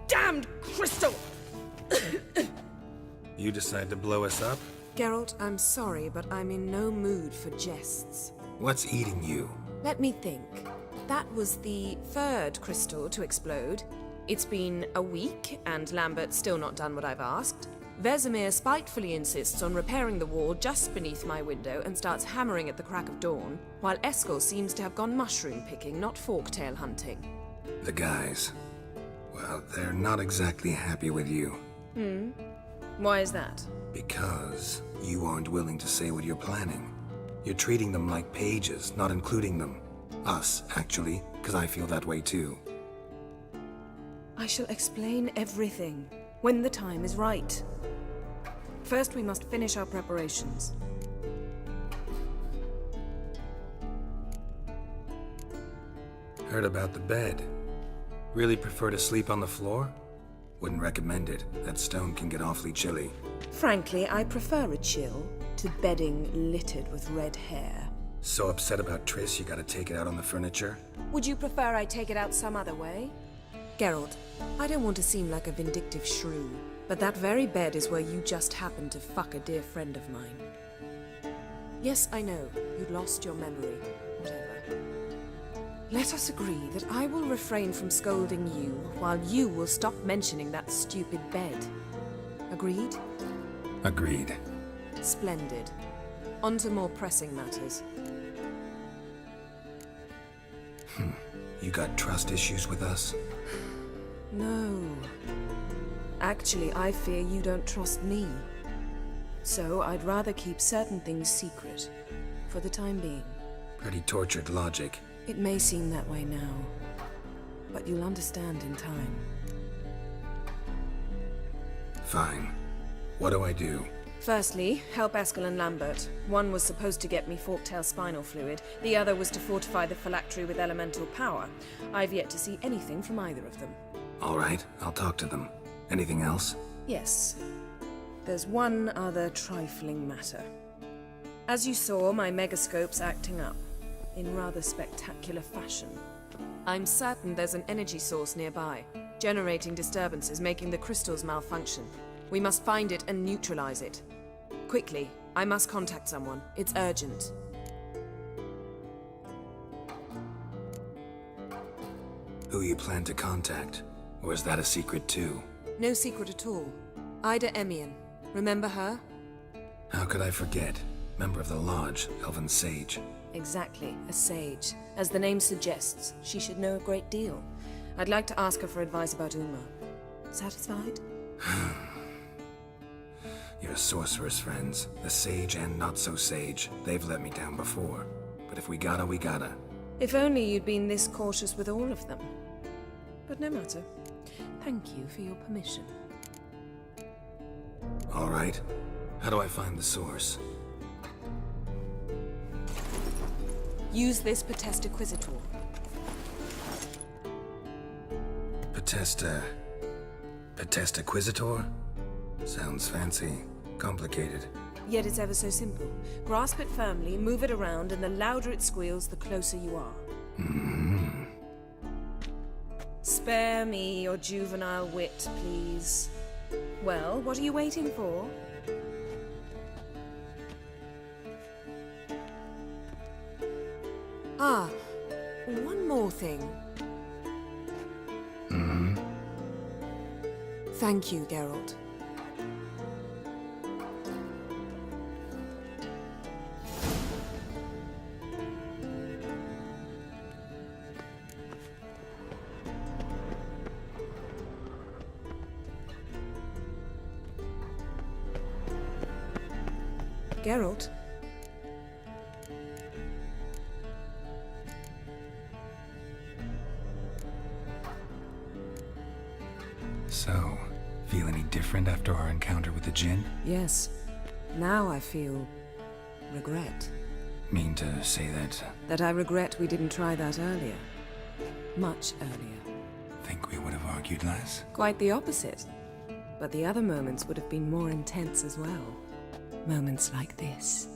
Damned crystal! You decide to blow us up? Geralt, I'm sorry, but I'm in no mood for jests. What's eating you? Let me think. That was the third crystal to explode. It's been a week, and Lambert's still not done what I've asked. Vesemir spitefully insists on repairing the wall just beneath my window and starts hammering at the crack of dawn, while Eskel seems to have gone mushroom picking, not forktail hunting. The guys. Well, they're not exactly happy with you. Why is that? Because you aren't willing to say what you're planning. You're treating them like pages, not including them. Us, actually, because I feel that way too. I shall explain everything when the time is right. First, we must finish our preparations. Heard about the bed. Really prefer to sleep on the floor? Wouldn't recommend it. That stone can get awfully chilly. Frankly, I prefer a chill to bedding littered with red hair. So upset about Triss you gotta take it out on the furniture? Would you prefer I take it out some other way? Geralt, I don't want to seem like a vindictive shrew, but that very bed is where you just happened to fuck a dear friend of mine. Yes, I know, you'd lost your memory. Whatever. Let us agree that I will refrain from scolding you, while you will stop mentioning that stupid bed. Agreed? Agreed. Splendid. On to more pressing matters. You got trust issues with us? No. Actually, I fear you don't trust me. So I'd rather keep certain things secret, for the time being. Pretty tortured logic. It may seem that way now, but you'll understand in time. Fine. What do I do? Firstly, help Eskel and Lambert. One was supposed to get me forktail spinal fluid, the other was to fortify the phylactery with elemental power. I've yet to see anything from either of them. All right, I'll talk to them. Anything else? Yes. There's one other trifling matter. As you saw, my megascope's acting up, in rather spectacular fashion. I'm certain there's an energy source nearby, generating disturbances, making the crystals malfunction. We must find it and neutralize it. Quickly, I must contact someone. It's urgent. Who you plan to contact? Or is that a secret too? No secret at all. Ida Emian. Remember her? How could I forget? Member of the Lodge, Elven Sage. Exactly, a sage. As the name suggests, she should know a great deal. I'd like to ask her for advice about Uma. Satisfied? Your sorceress friends, the sage and not-so-sage, they've let me down before. But if we gotta, we gotta. If only you'd been this cautious with all of them. But no matter. Thank you for your permission. All right. How do I find the source? Use this Potestaquizitor. Potestaquizitor? Sounds fancy. Complicated. Yet it's ever so simple. Grasp it firmly, move it around, and the louder it squeals, the closer you are. Spare me your juvenile wit, please. Well, what are you waiting for? Ah, one more thing. Thank you, Geralt. Geralt? So, feel any different after our encounter with the Djinn? Yes. Now I feel regret. Mean to say that? That I regret we didn't try that earlier. Much earlier. Think we would have argued less? Quite the opposite. But the other moments would have been more intense as well. Moments like this.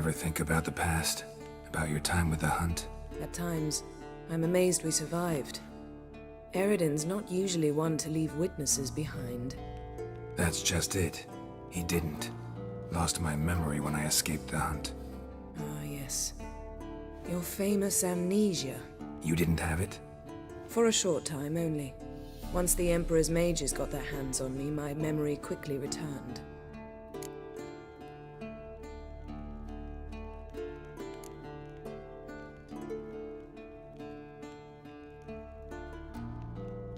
Ever think about the past? About your time with the Hunt? At times, I'm amazed we survived. Eridan's not usually one to leave witnesses behind. That's just it. He didn't. Lost my memory when I escaped the Hunt. Ah, yes. Your famous amnesia. You didn't have it? For a short time only. Once the Emperor's mages got their hands on me, my memory quickly returned.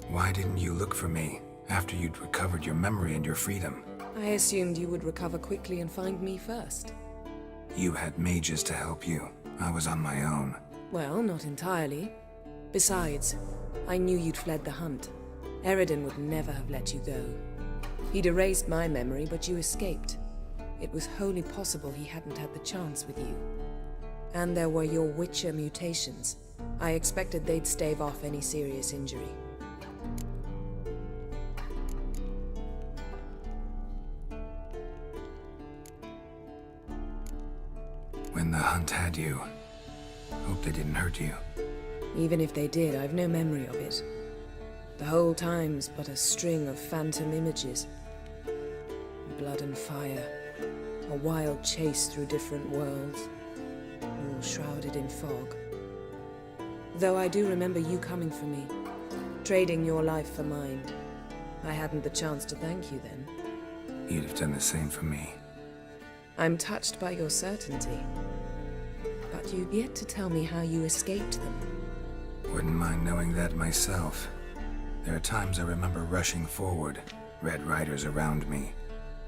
Why didn't you look for me after you'd recovered your memory and your freedom? I assumed you would recover quickly and find me first. You had mages to help you. I was on my own. Well, not entirely. Besides, I knew you'd fled the Hunt. Eridan would never have let you go. He'd erased my memory, but you escaped. It was wholly possible he hadn't had the chance with you. And there were your Witcher mutations. I expected they'd stave off any serious injury. When the Hunt had you, hope they didn't hurt you. Even if they did, I've no memory of it. The whole time's but a string of phantom images. Blood and fire. A wild chase through different worlds. All shrouded in fog. Though I do remember you coming for me. Trading your life for mine. I hadn't the chance to thank you then. You'd have done the same for me. I'm touched by your certainty. But you've yet to tell me how you escaped them. Wouldn't mind knowing that myself. There are times I remember rushing forward, Red Riders around me.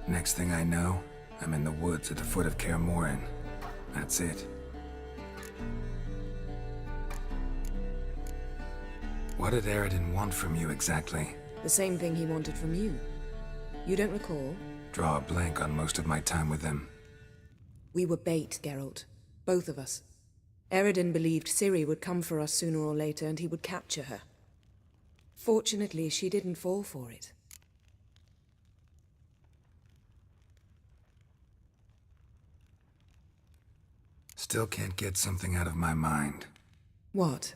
Next thing I know, I'm in the woods at the foot of Kaer Morhen. That's it. What did Eridan want from you exactly? The same thing he wanted from you. You don't recall? Draw a blank on most of my time with him. We were bait, Geralt. Both of us. Eridan believed Ciri would come for us sooner or later and he would capture her. Fortunately, she didn't fall for it. Still can't get something out of my mind. What?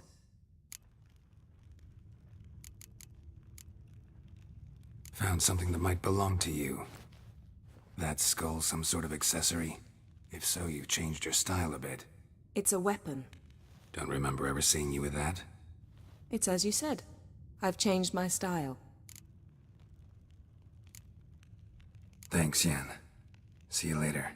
Found something that might belong to you. That skull some sort of accessory? If so, you've changed your style a bit. It's a weapon. Don't remember ever seeing you with that. It's as you said. I've changed my style. Thanks, Yen. See you later.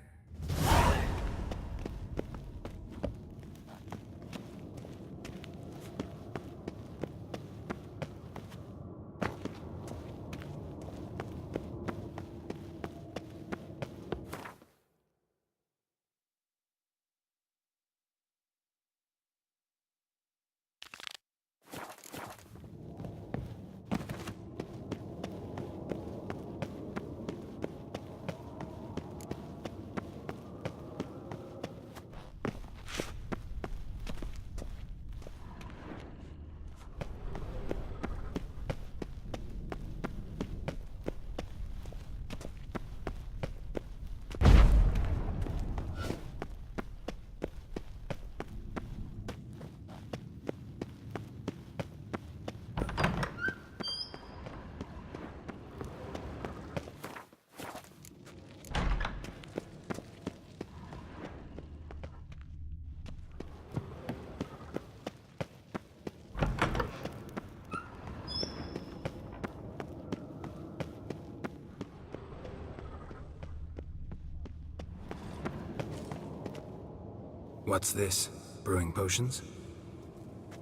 What's this? Brewing potions?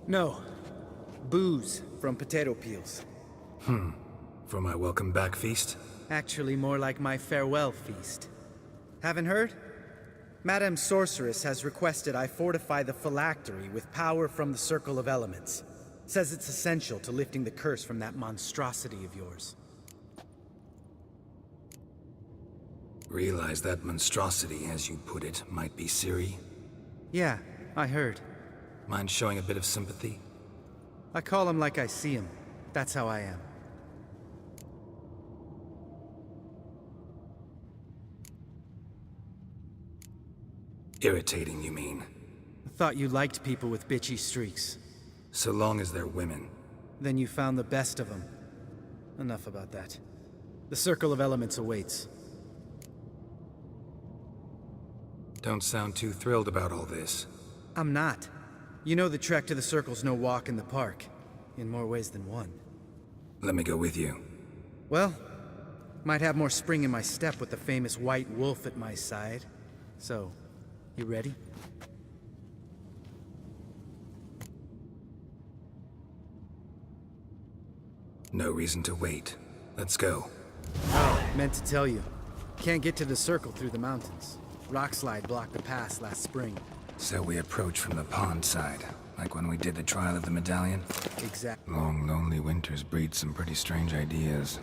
No. Booze from potato peels. For my welcome back feast? Actually more like my farewell feast. Haven't heard? Madame Sorceress has requested I fortify the phylactery with power from the Circle of Elements. Says it's essential to lifting the curse from that monstrosity of yours. Realize that monstrosity, as you put it, might be Ciri? Yeah, I heard. Mind showing a bit of sympathy? I call him like I see him. That's how I am. Irritating, you mean? I thought you liked people with bitchy streaks. So long as they're women. Then you found the best of them. Enough about that. The Circle of Elements awaits. Don't sound too thrilled about all this. I'm not. You know the trek to the Circle's no walk in the park. In more ways than one. Let me go with you. Well, might have more spring in my step with the famous white wolf at my side. So, you ready? No reason to wait. Let's go. Oh, meant to tell you. Can't get to the Circle through the mountains. Rockslide blocked the pass last spring. So we approach from the pond side, like when we did the trial of the medallion? Exactly. Long, lonely winters breed some pretty strange ideas.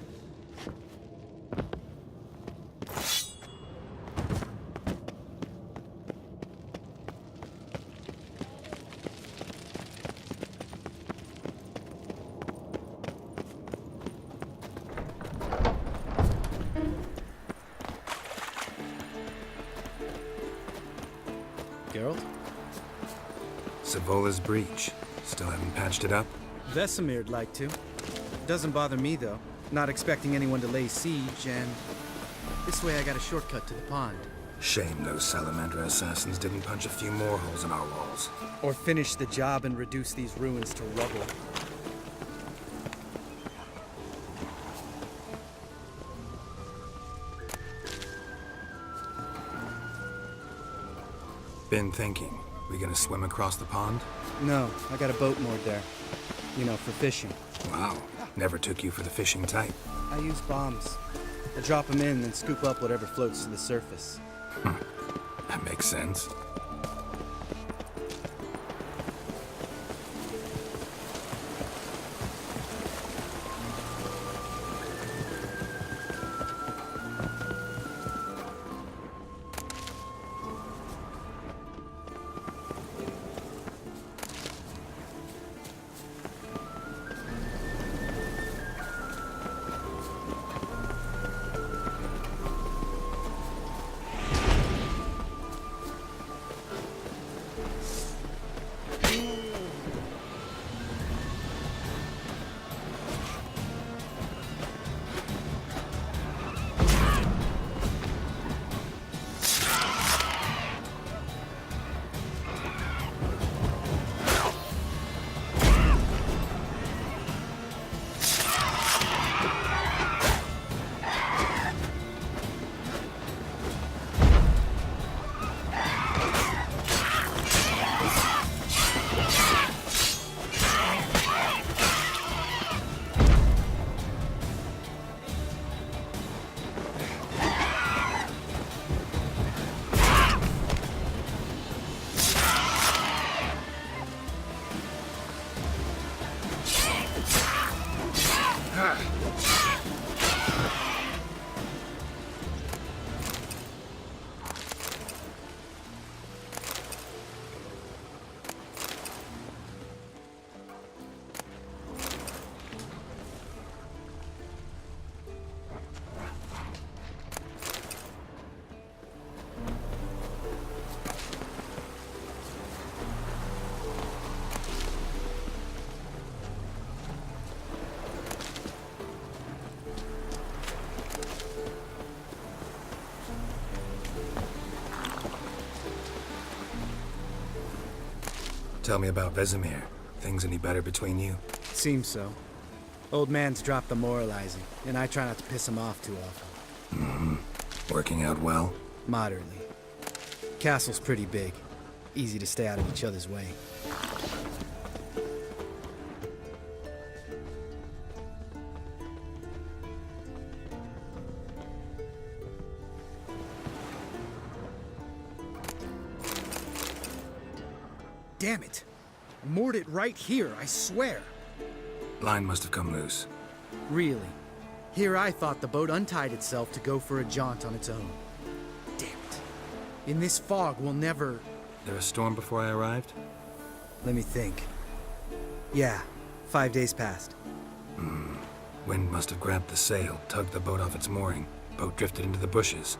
Geralt? Savola's breach. Still haven't patched it up? Vesemir'd like to. Doesn't bother me, though. Not expecting anyone to lay siege, and this way I got a shortcut to the pond. Shame those Salamander assassins didn't punch a few more holes in our walls. Or finish the job and reduce these ruins to rubble. Been thinking. We gonna swim across the pond? No, I got a boat moored there. You know, for fishing. Wow. Never took you for the fishing type. I use bombs. I drop them in and scoop up whatever floats to the surface. That makes sense. Tell me about Vesemir. Things any better between you? Seems so. Old man's dropped the moralizing, and I try not to piss him off too often. Mm-hmm. Working out well? Moderately. Castle's pretty big. Easy to stay out of each other's way. Damn it! I moored it right here, I swear! Line must have come loose. Really? Here I thought the boat untied itself to go for a jaunt on its own. Damn it. In this fog, we'll never... There a storm before I arrived? Let me think. Yeah, 5 days passed. Wind must have grabbed the sail, tugged the boat off its mooring. Boat drifted into the bushes.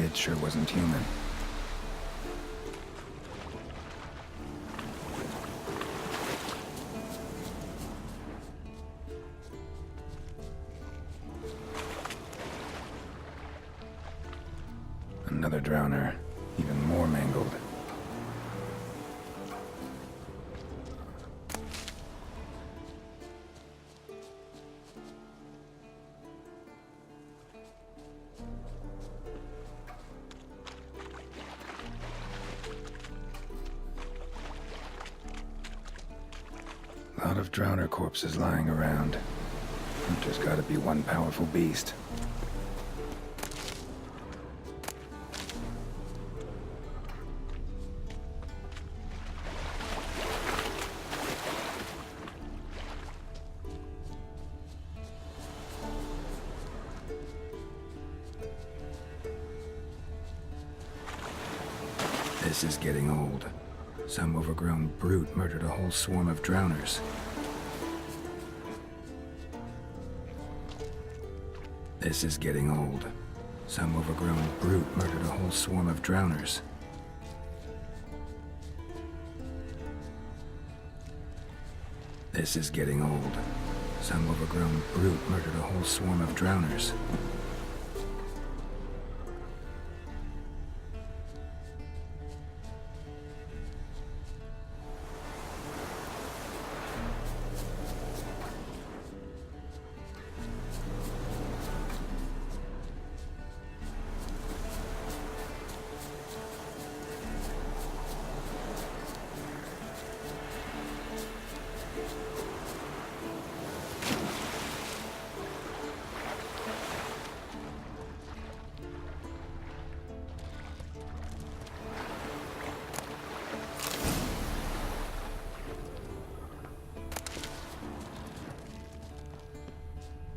It sure wasn't human. Another drowner, even more mangled. A lot of drowner corpses lying around. There's gotta be one powerful beast. This is getting old. Some overgrown brute murdered a whole swarm of drowners. This is getting old. Some overgrown brute murdered a whole swarm of drowners. This is getting old. Some overgrown brute murdered a whole swarm of drowners.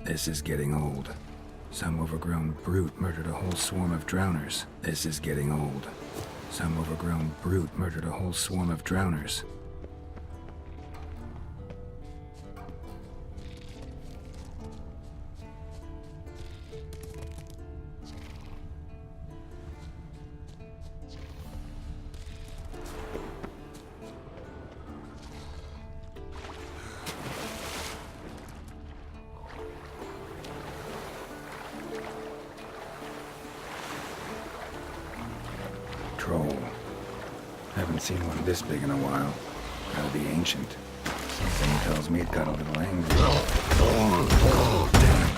This is getting old. Some overgrown brute murdered a whole swarm of drowners. This is getting old. Some overgrown brute murdered a whole swarm of drowners. Troll. Haven't seen one this big in a while. Gotta be ancient. Something tells me it got a little angry. Damn.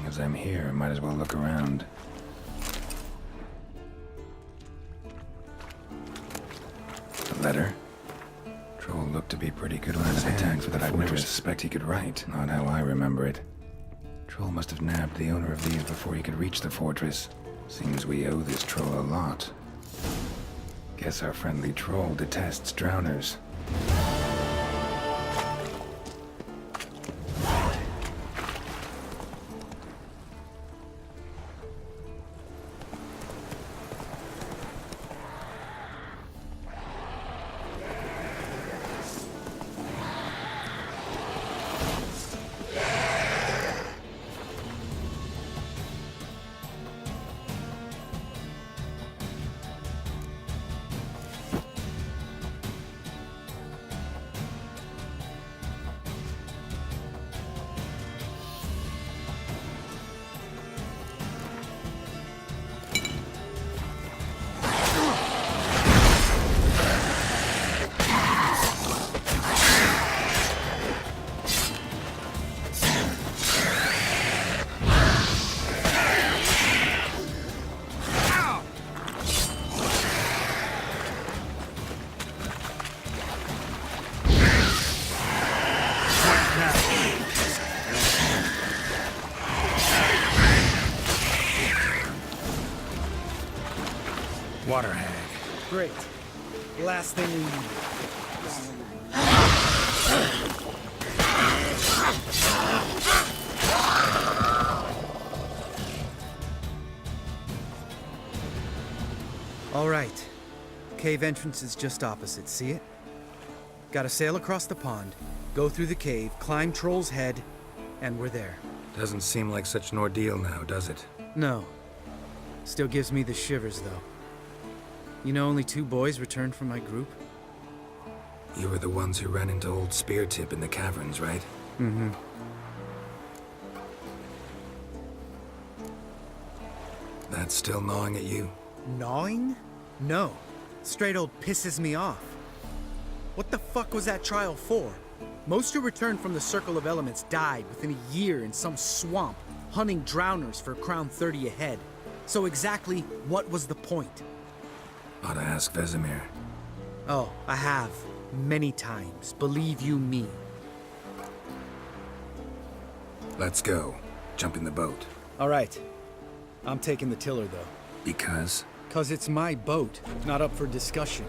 As I'm here, might as well look around. A letter? Troll looked to be pretty good on his hands, but I'd never suspect he could write. Not how I remember it. Troll must have nabbed the owner of these before he could reach the fortress. Seems we owe this troll a lot. Guess our friendly troll detests drowners. Water hag. Great. Last thing we need. All right. Cave entrance is just opposite, see it? Gotta sail across the pond, go through the cave, climb Troll's Head, and we're there. Doesn't seem like such an ordeal now, does it? No. Still gives me the shivers, though. You know, only 2 boys returned from my group? You were the ones who ran into old Speartip in the caverns, right? Mm-hmm. That's still gnawing at you? Gnawing? No. Straight old pisses me off. What the fuck was that trial for? Most who returned from the Circle of Elements died within a year in some swamp, hunting drowners for Crown 30 a head. So exactly what was the point? Ought to ask Vesemir. Oh, I have. Many times, believe you me. Let's go. Jump in the boat. All right. I'm taking the tiller, though. Because? 'Cause it's my boat, not up for discussion.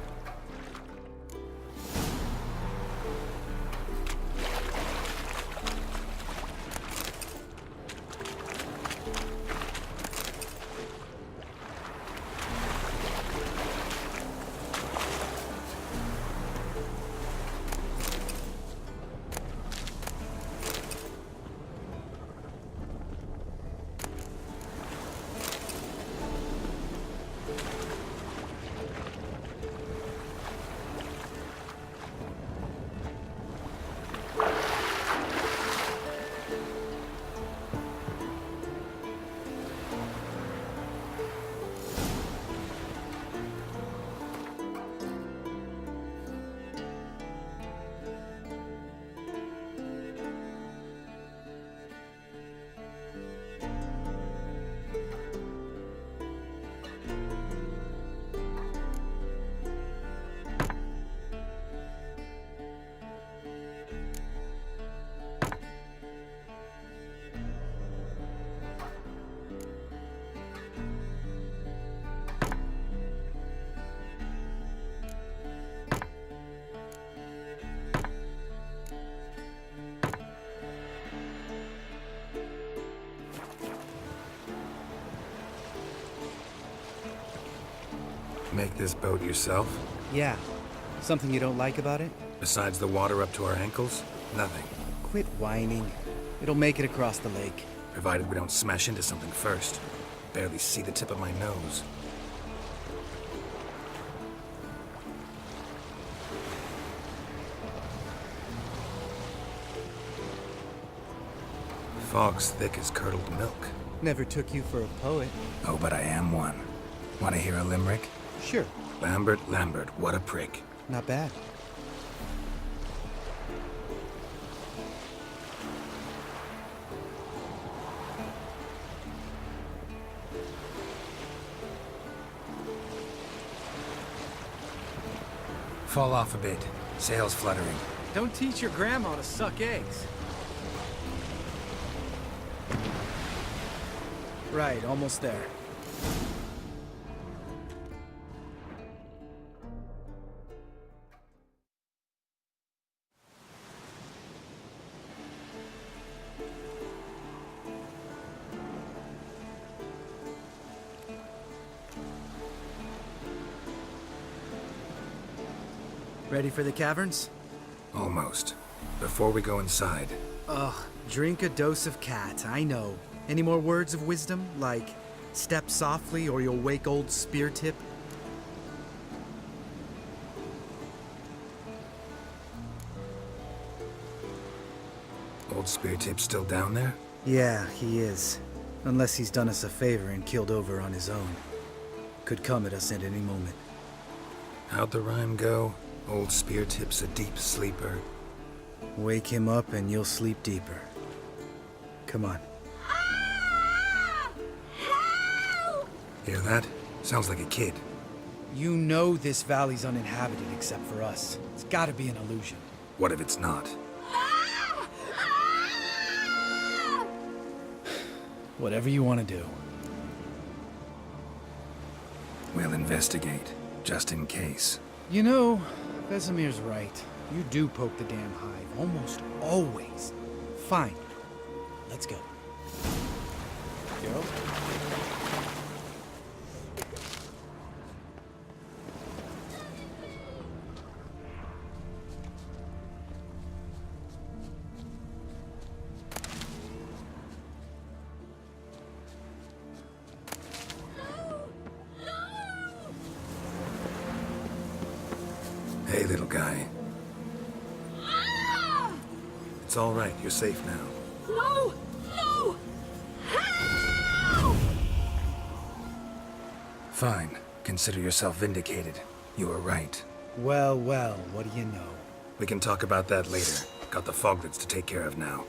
Make this boat yourself? Yeah. Something you don't like about it? Besides the water up to our ankles? Nothing. Quit whining. It'll make it across the lake. Provided we don't smash into something first. Barely see the tip of my nose. Fog's thick as curdled milk. Never took you for a poet. Oh, but I am one. Want to hear a limerick? Sure. Lambert, Lambert, what a prick. Not bad. Fall off a bit. Sails fluttering. Don't teach your grandma to suck eggs. Right, almost there. Ready for the caverns? Almost. Before we go inside, Ugh, drink a dose of cat, I know. Any more words of wisdom, like step softly or you'll wake old Spear Tip? old Spear Tip's still down there? Yeah, he is. Unless he's done us a favor and keeled over on his own. Could come at us at any moment. How'd the rhyme go? Old Spear Tip's a deep sleeper. Wake him up and you'll sleep deeper. Come on. Hear that? Sounds like a kid. You know this valley's uninhabited except for us. It's gotta be an illusion. What if it's not? Whatever you want to do. We'll investigate, just in case. You know, Vesemir's right. You do poke the damn hive, almost always. Fine. Let's go. Geralt? Hey, little guy. It's all right. You're safe now. No! No! Help! Fine. Consider yourself vindicated. You were right. Well, well, what do you know? We can talk about that later. Got the foglets to take care of now.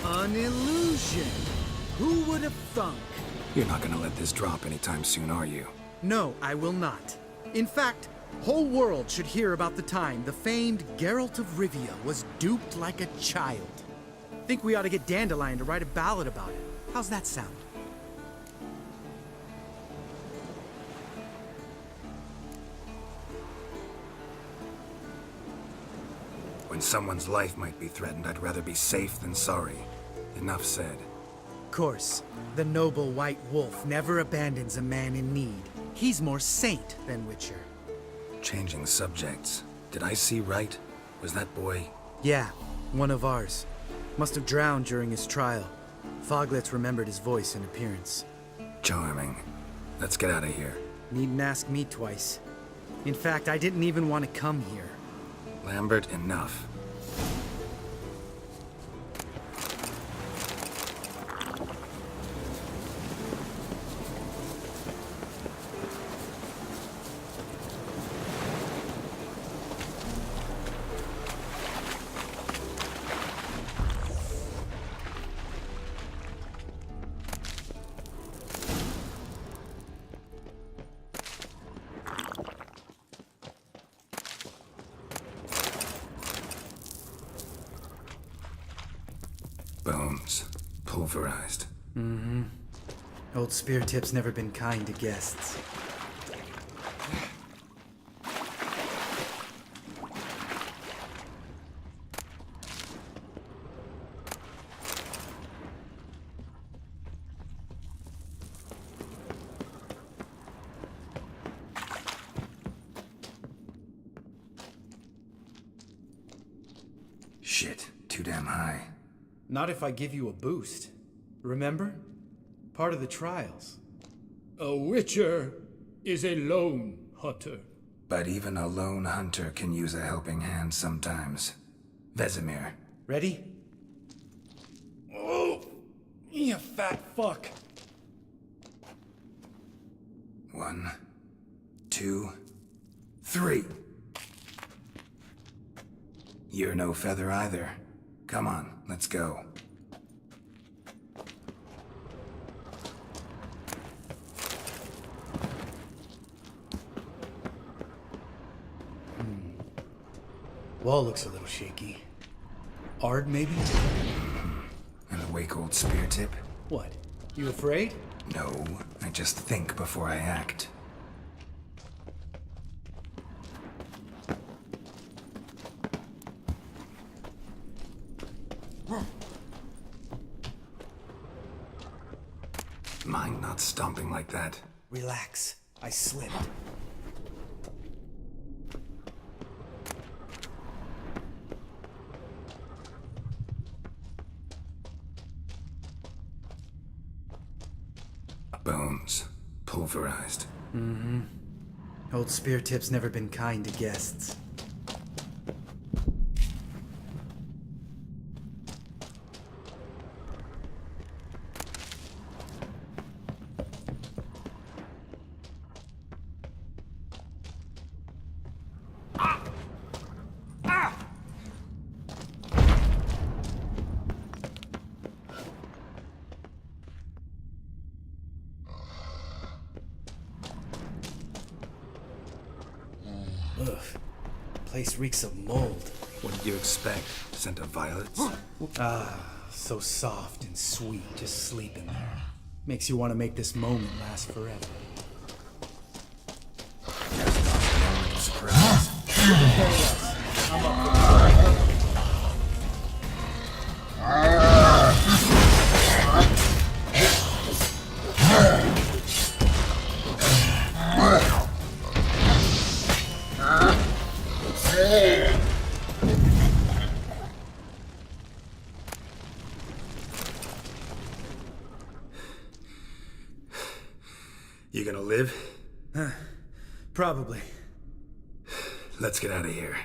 An illusion! Who would have thunk? You're not gonna let this drop anytime soon, are you? No, I will not. In fact, whole world should hear about the time the famed Geralt of Rivia was duped like a child. Think we ought to get Dandelion to write a ballad about it. How's that sound? When someone's life might be threatened, I'd rather be safe than sorry. Enough said. Of course, the noble white wolf never abandons a man in need. He's more saint than Witcher. Changing subjects. Did I see right? Was that boy? Yeah, one of ours. Must have drowned during his trial. Foglets remembered his voice and appearance. Charming. Let's get out of here. Needn't ask me twice. In fact, I didn't even want to come here. Lambert, enough. Bones. Pulverized. Mm-hmm. Old Spear Tip's never been kind to guests. Shit. Too damn high. Not if I give you a boost. Remember? Part of the trials. A witcher is a lone hunter. But even a lone hunter can use a helping hand sometimes. Vesemir. Ready? Oh! You fat fuck! 1, 2, 3. You're no feather either. Come on, let's go. Wall looks a little shaky. Ard, maybe? An awake old spear tip? What? You afraid? No, I just think before I act. Mind not stomping like that. Relax. I slipped. Bones. Pulverized. Old spear tip's never been kind to guests. Ugh. Place reeks of mold. What did you expect? Scent of violets? So soft and sweet, just sleeping there. Makes you want to make this moment last forever. Just not the element of surprise. You gonna live? Probably. Let's get out of here.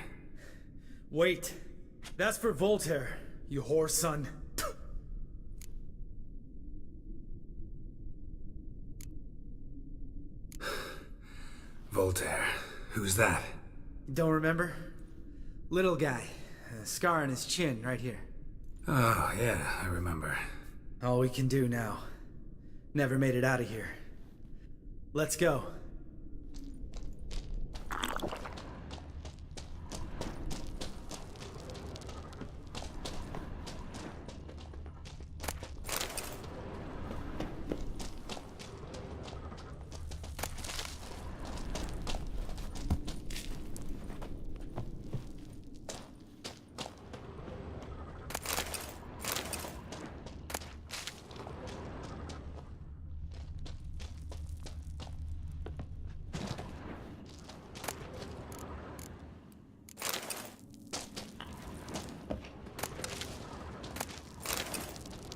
Wait. That's for Voltaire, you whore son. Voltaire. Who's that? Don't remember? Little guy. A scar on his chin, right here. Oh, yeah, I remember. All we can do now. Never made it out of here. Let's go.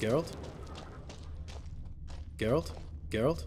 Geralt? Geralt? Geralt?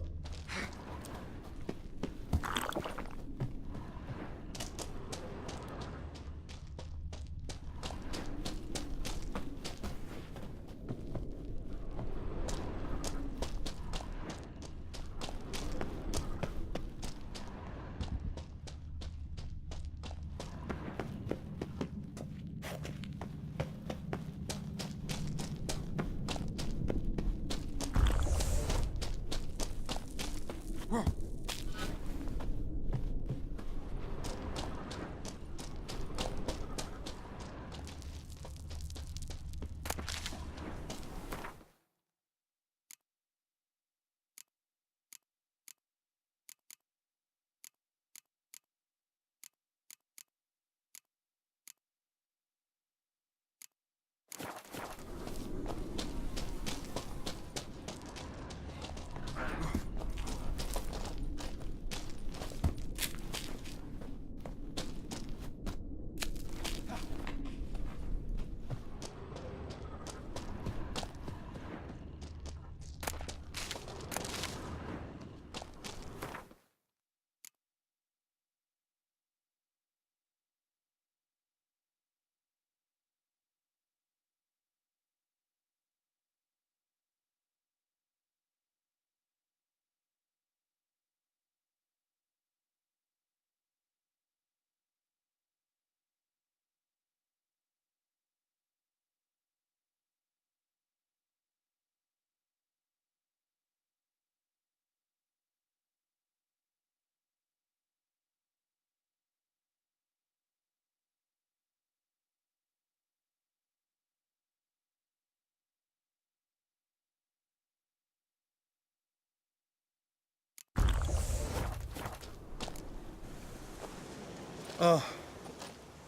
Oh,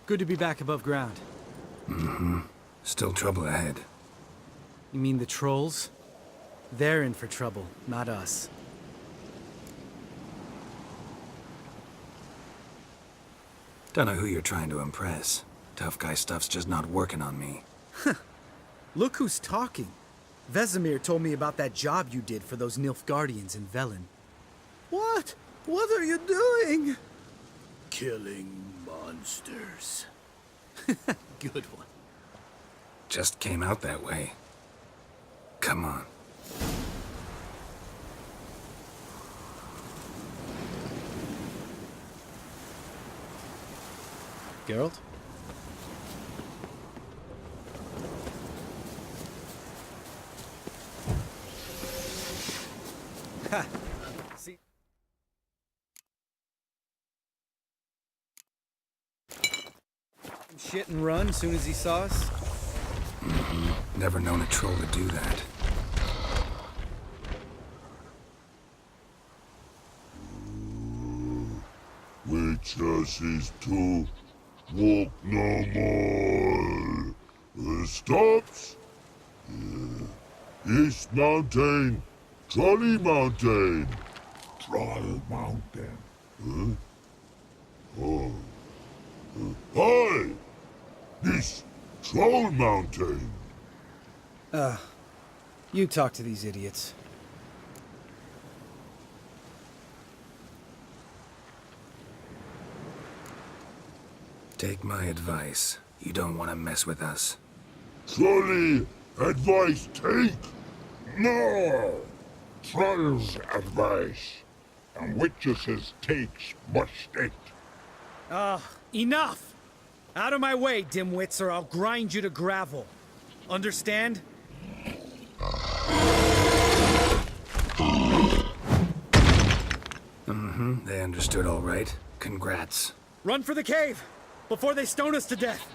good to be back above ground. Still trouble ahead. You mean the trolls? They're in for trouble, not us. Don't know who you're trying to impress. Tough guy stuff's just not working on me. Look who's talking. Vesemir told me about that job you did for those Nilfgaardians in Velen. What? What are you doing? Killing monsters. Good one. Just came out that way. Come on. Geralt? Ha! See? Shit and run as soon as he saw us? Never known a troll to do that. Witches is to walk no more. Stops. East Mountain, Trolley Mountain. Troll Mountain. Oh. Hi! This Troll Mountain. You talk to these idiots. Take my advice. You don't want to mess with us. Trolley advice take. No. Troll's advice. And witches takes must take. Enough! Out of my way, dimwits, or I'll grind you to gravel. Understand? They understood all right. Congrats. Run for the cave! Before they stone us to death!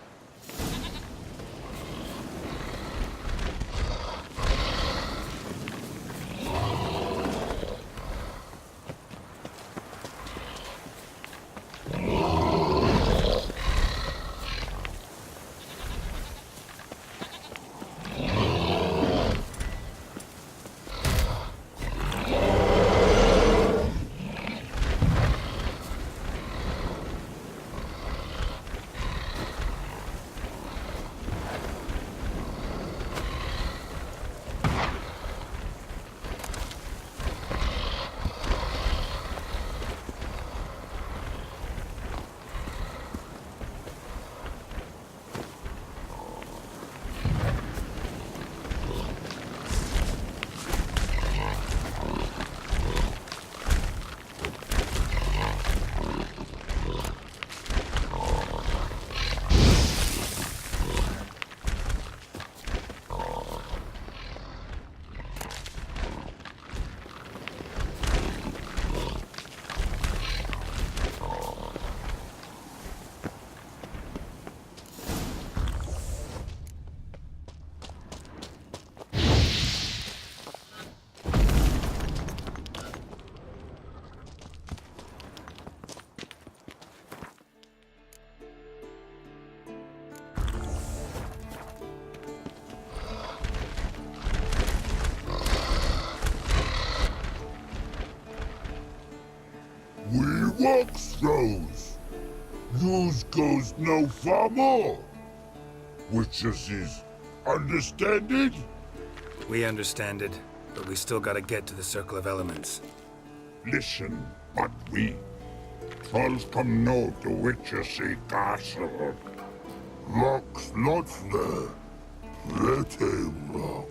We walk throws. News goes no far more. Witches is understand it? We understand it, but we still gotta get to the Circle of Elements. Listen, but we. Trolls come no to Witches castle. Rock's not there. Let him rock.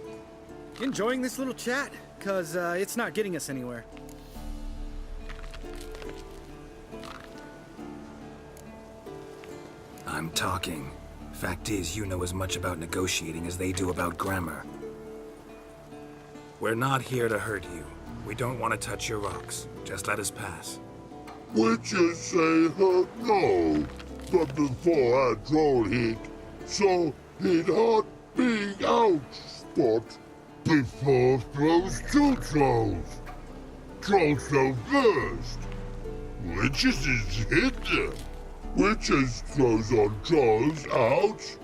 Enjoying this little chat? Cause, it's not getting us anywhere. I'm talking. Fact is, you know as much about negotiating as they do about grammar. We're not here to hurt you. We don't want to touch your rocks. Just let us pass. Witches say hurt no, but before our troll hit, so it hot big out spot before throws two trolls. Trolls go first. Witches is hit them. Witches throws on trolls, ouch.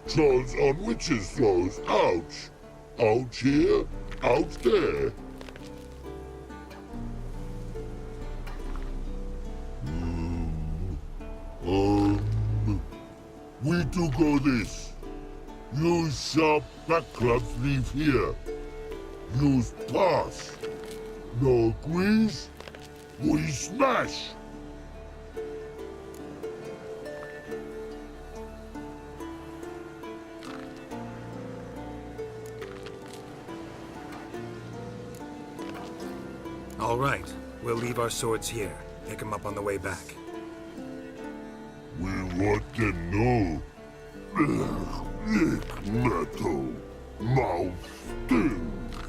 Trolls on witches throws, ouch. Out here, out there. We do go this. Use sharp back clubs leave here. Use pass. No agrees, we smash. All right, we'll leave our swords here. Pick them up on the way back. We want to know. Lick metal. Mouth stings.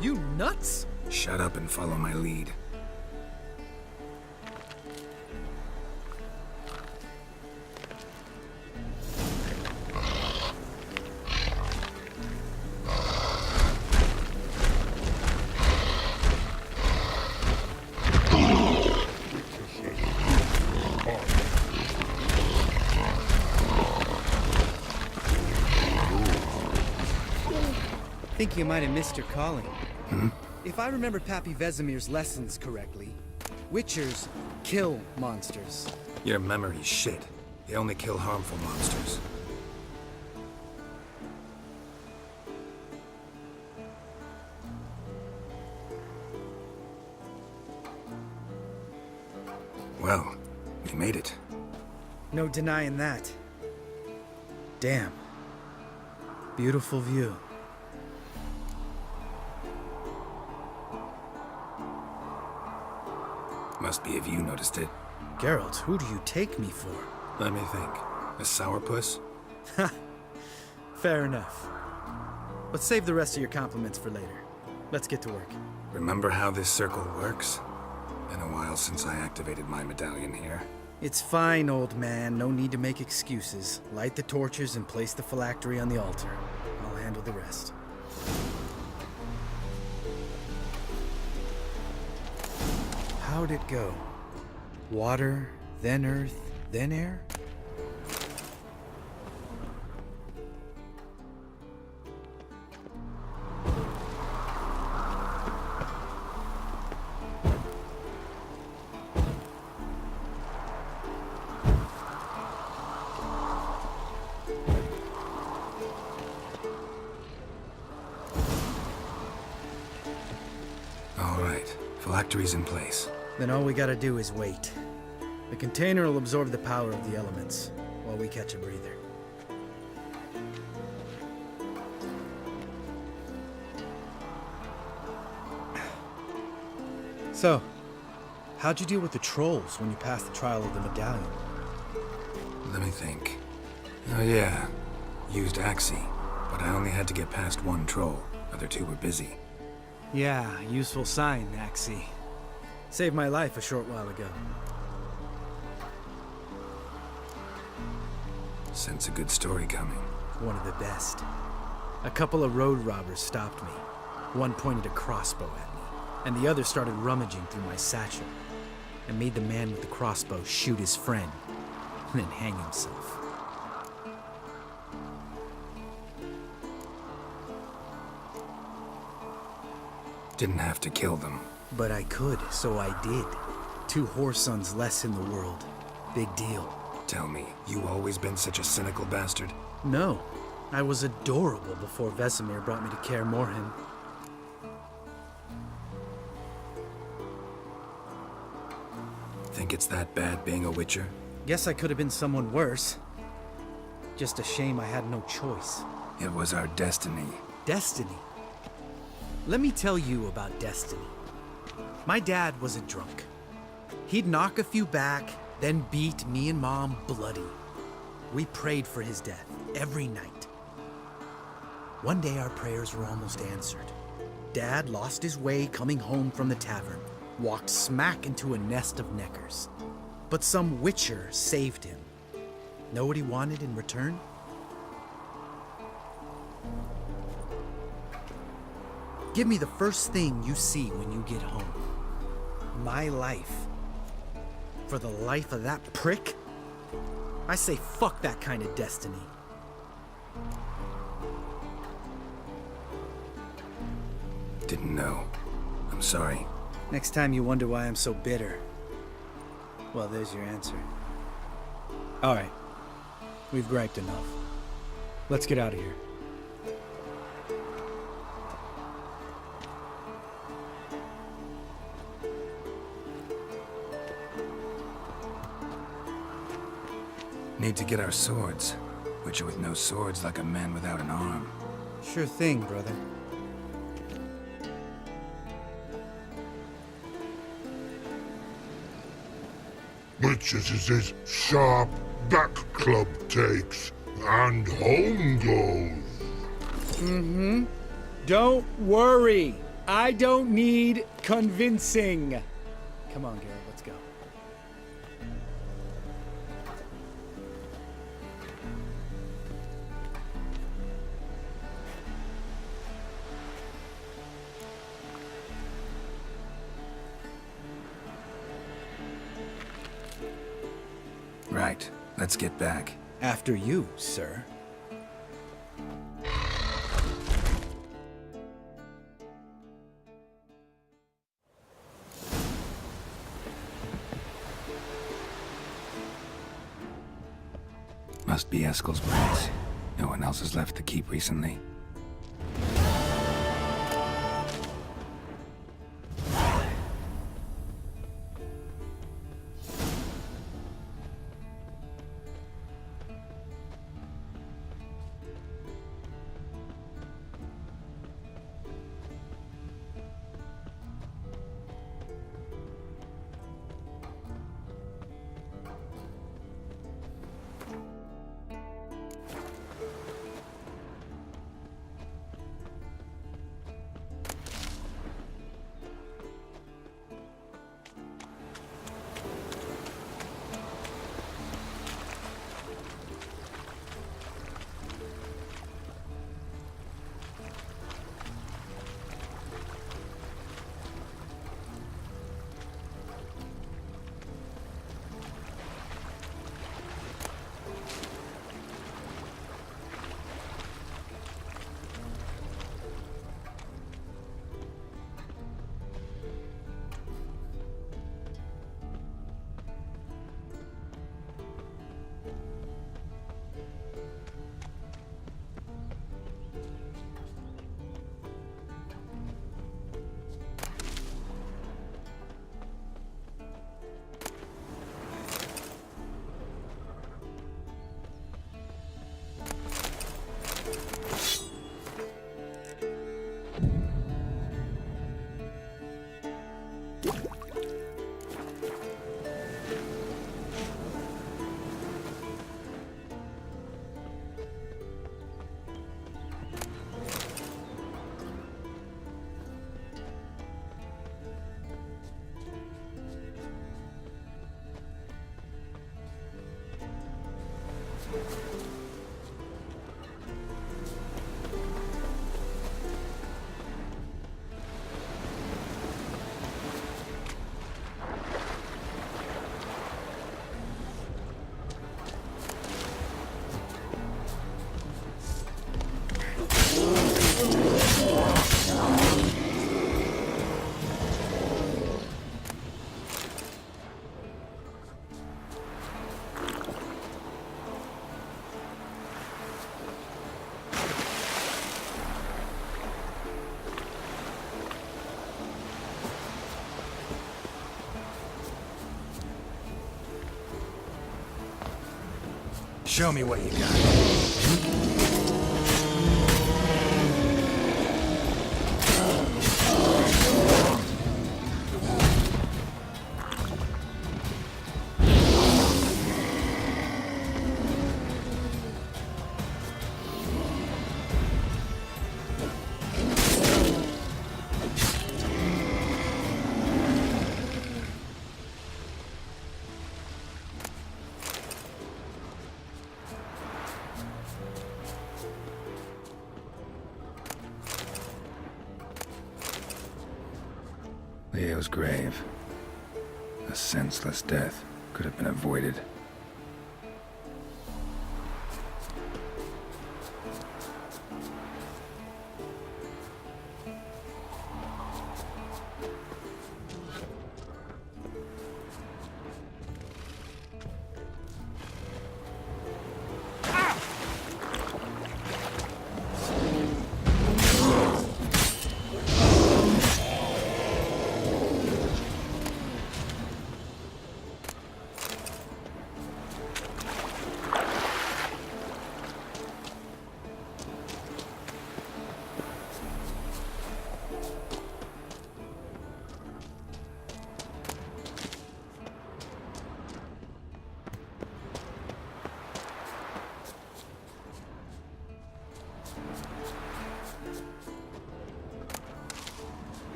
You nuts? Shut up and follow my lead. I think you might have missed your calling. If I remember Pappy Vesemir's lessons correctly, Witchers kill monsters. Your memory's shit. They only kill harmful monsters. Well, we made it. No denying that. Damn. Beautiful view. Must be if you noticed it. Geralt, who do you take me for? Let me think. A sourpuss? Fair enough. Let's save the rest of your compliments for later. Let's get to work. Remember how this circle works? Been a while since I activated my medallion here. It's fine, old man. No need to make excuses. Light the torches and place the phylactery on the altar. I'll handle the rest. How'd it go? Water, then earth, then air? All right, phylactery's in place. Then all we gotta do is wait. The container will absorb the power of the elements, while we catch a breather. So, how'd you deal with the trolls when you passed the trial of the medallion? Let me think. Oh yeah, used Axie, but I only had to get past one troll. Other two were busy. Yeah, useful sign, Axie. Saved my life a short while ago. Sense a good story coming. One of the best. A couple of road robbers stopped me. One pointed a crossbow at me, and the other started rummaging through my satchel. I made the man with the crossbow shoot his friend, and then hang himself. Didn't have to kill them. But I could, so I did. 2 whoresons less in the world. Big deal. Tell me, you always been such a cynical bastard? No, I was adorable before Vesemir brought me to Kaer Morhen. Think it's that bad being a Witcher? Guess I could have been someone worse. Just a shame I had no choice. It was our destiny. Destiny? Let me tell you about destiny. My dad was a drunk. He'd knock a few back, then beat me and Mom bloody. We prayed for his death every night. One day our prayers were almost answered. Dad lost his way coming home from the tavern, walked smack into a nest of neckers. But some Witcher saved him. Know what he wanted in return? Give me the first thing you see when you get home. My life. For the life of that prick, I say fuck that kind of destiny. Didn't know. I'm sorry. Next time you wonder why I'm so bitter, well, there's your answer. All right. We've griped enough. Let's get out of here. Need to get our swords. Witcher with no swords like a man without an arm. Sure thing, brother. Witches is sharp back club takes, and home goes. Don't worry. I don't need convincing. Come on, Geralt, let's go. Right. Let's get back. After you, sir. Must be Eskel's place. No one else has left the keep recently. Show me what you got. Leo's grave. A senseless death could have been avoided.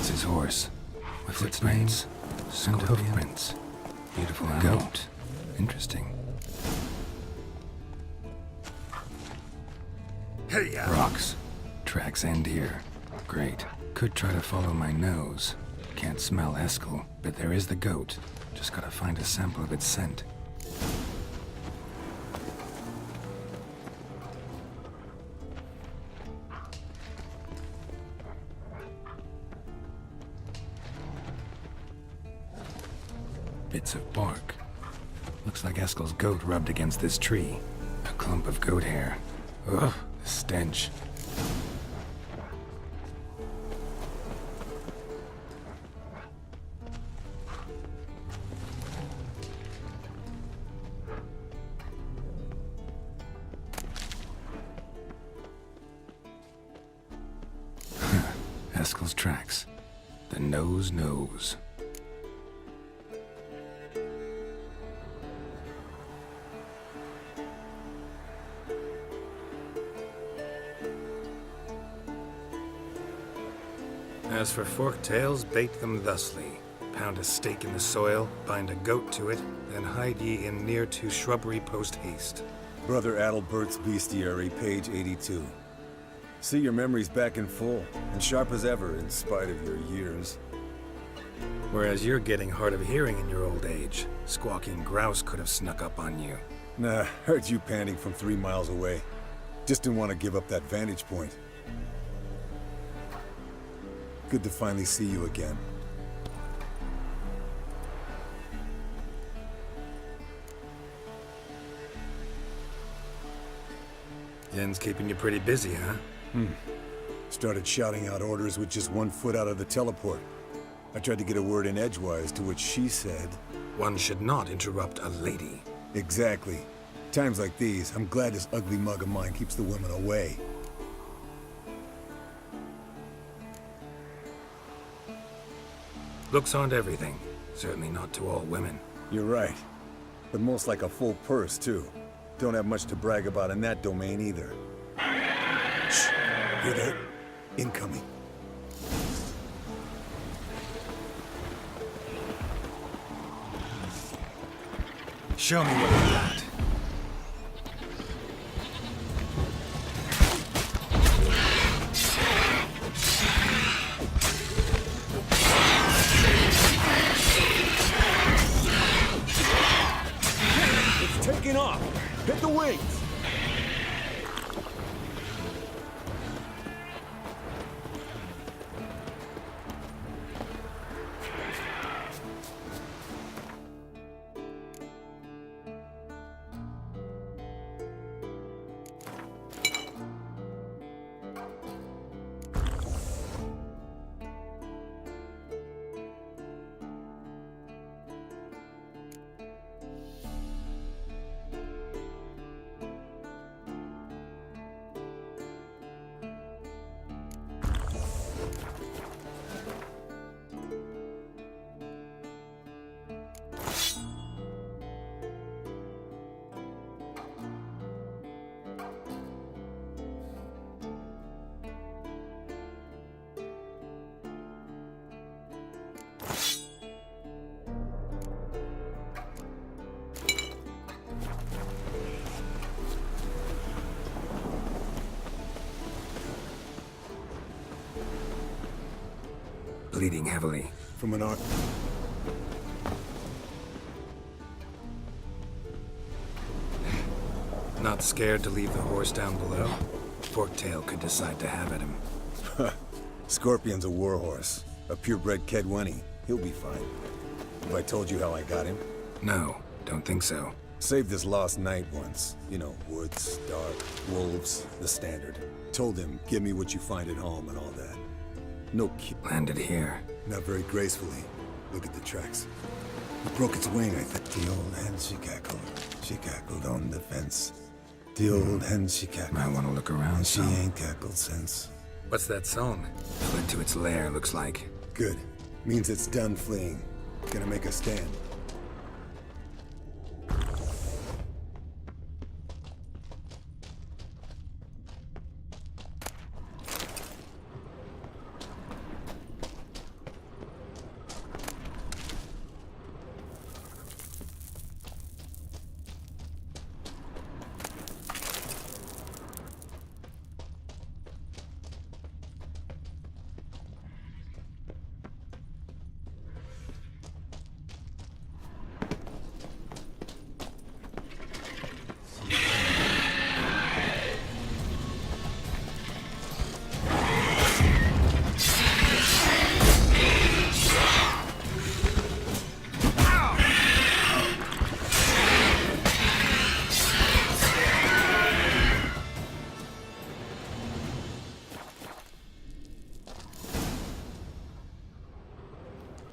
That's his horse. With footprints and hoofprints. Beautiful goat. Interesting. Hey, Rocks. Tracks end here. Great. Could try to follow my nose. Can't smell Eskel, but there is the goat. Just gotta find a sample of its scent. Bits of bark. Looks like Eskel's goat rubbed against this tree. A clump of goat hair. Ugh, the stench. Eskel's tracks. The nose knows. As for forked tails, bait them thusly. Pound a stake in the soil, bind a goat to it, then hide ye in near to shrubbery post haste. Brother Adalbert's Bestiary, page 82. See, your memory's back in full, and sharp as ever, in spite of your years. Whereas you're getting hard of hearing in your old age. Squawking grouse could have snuck up on you. Nah, heard you panting from 3 miles away. Just didn't want to give up that vantage point. Good to finally see you again. Yen's keeping you pretty busy, huh? Started shouting out orders with just 1 foot out of the teleport. I tried to get a word in edgewise, to which she said... One should not interrupt a lady. Exactly. Times like these, I'm glad this ugly mug of mine keeps the women away. Looks aren't everything. Certainly not to all women. You're right. But most like a full purse, too. Don't have much to brag about in that domain, either. Shh! Hear that? Incoming. Show me what you got. It's taking off! Hit the wings! Bleeding heavily. From an arc. Not scared to leave the horse down below? Forktail could decide to have at him. Scorpion's a warhorse. A purebred Kedwenny. He'll be fine. Have I told you how I got him? No, don't think so. Saved his lost knight once. You know, woods, dark, wolves, the standard. Told him, give me what you find at home and all that. No kid. Landed here. Not very gracefully. Look at the tracks. It broke its wing, I think. The old hen, she cackled. She cackled on the fence. The old hen, she cackled. Might want to look around And she some. ain't cackled since. What's that song? Fled to its lair, looks like. Good. Means it's done fleeing. Gonna make a stand.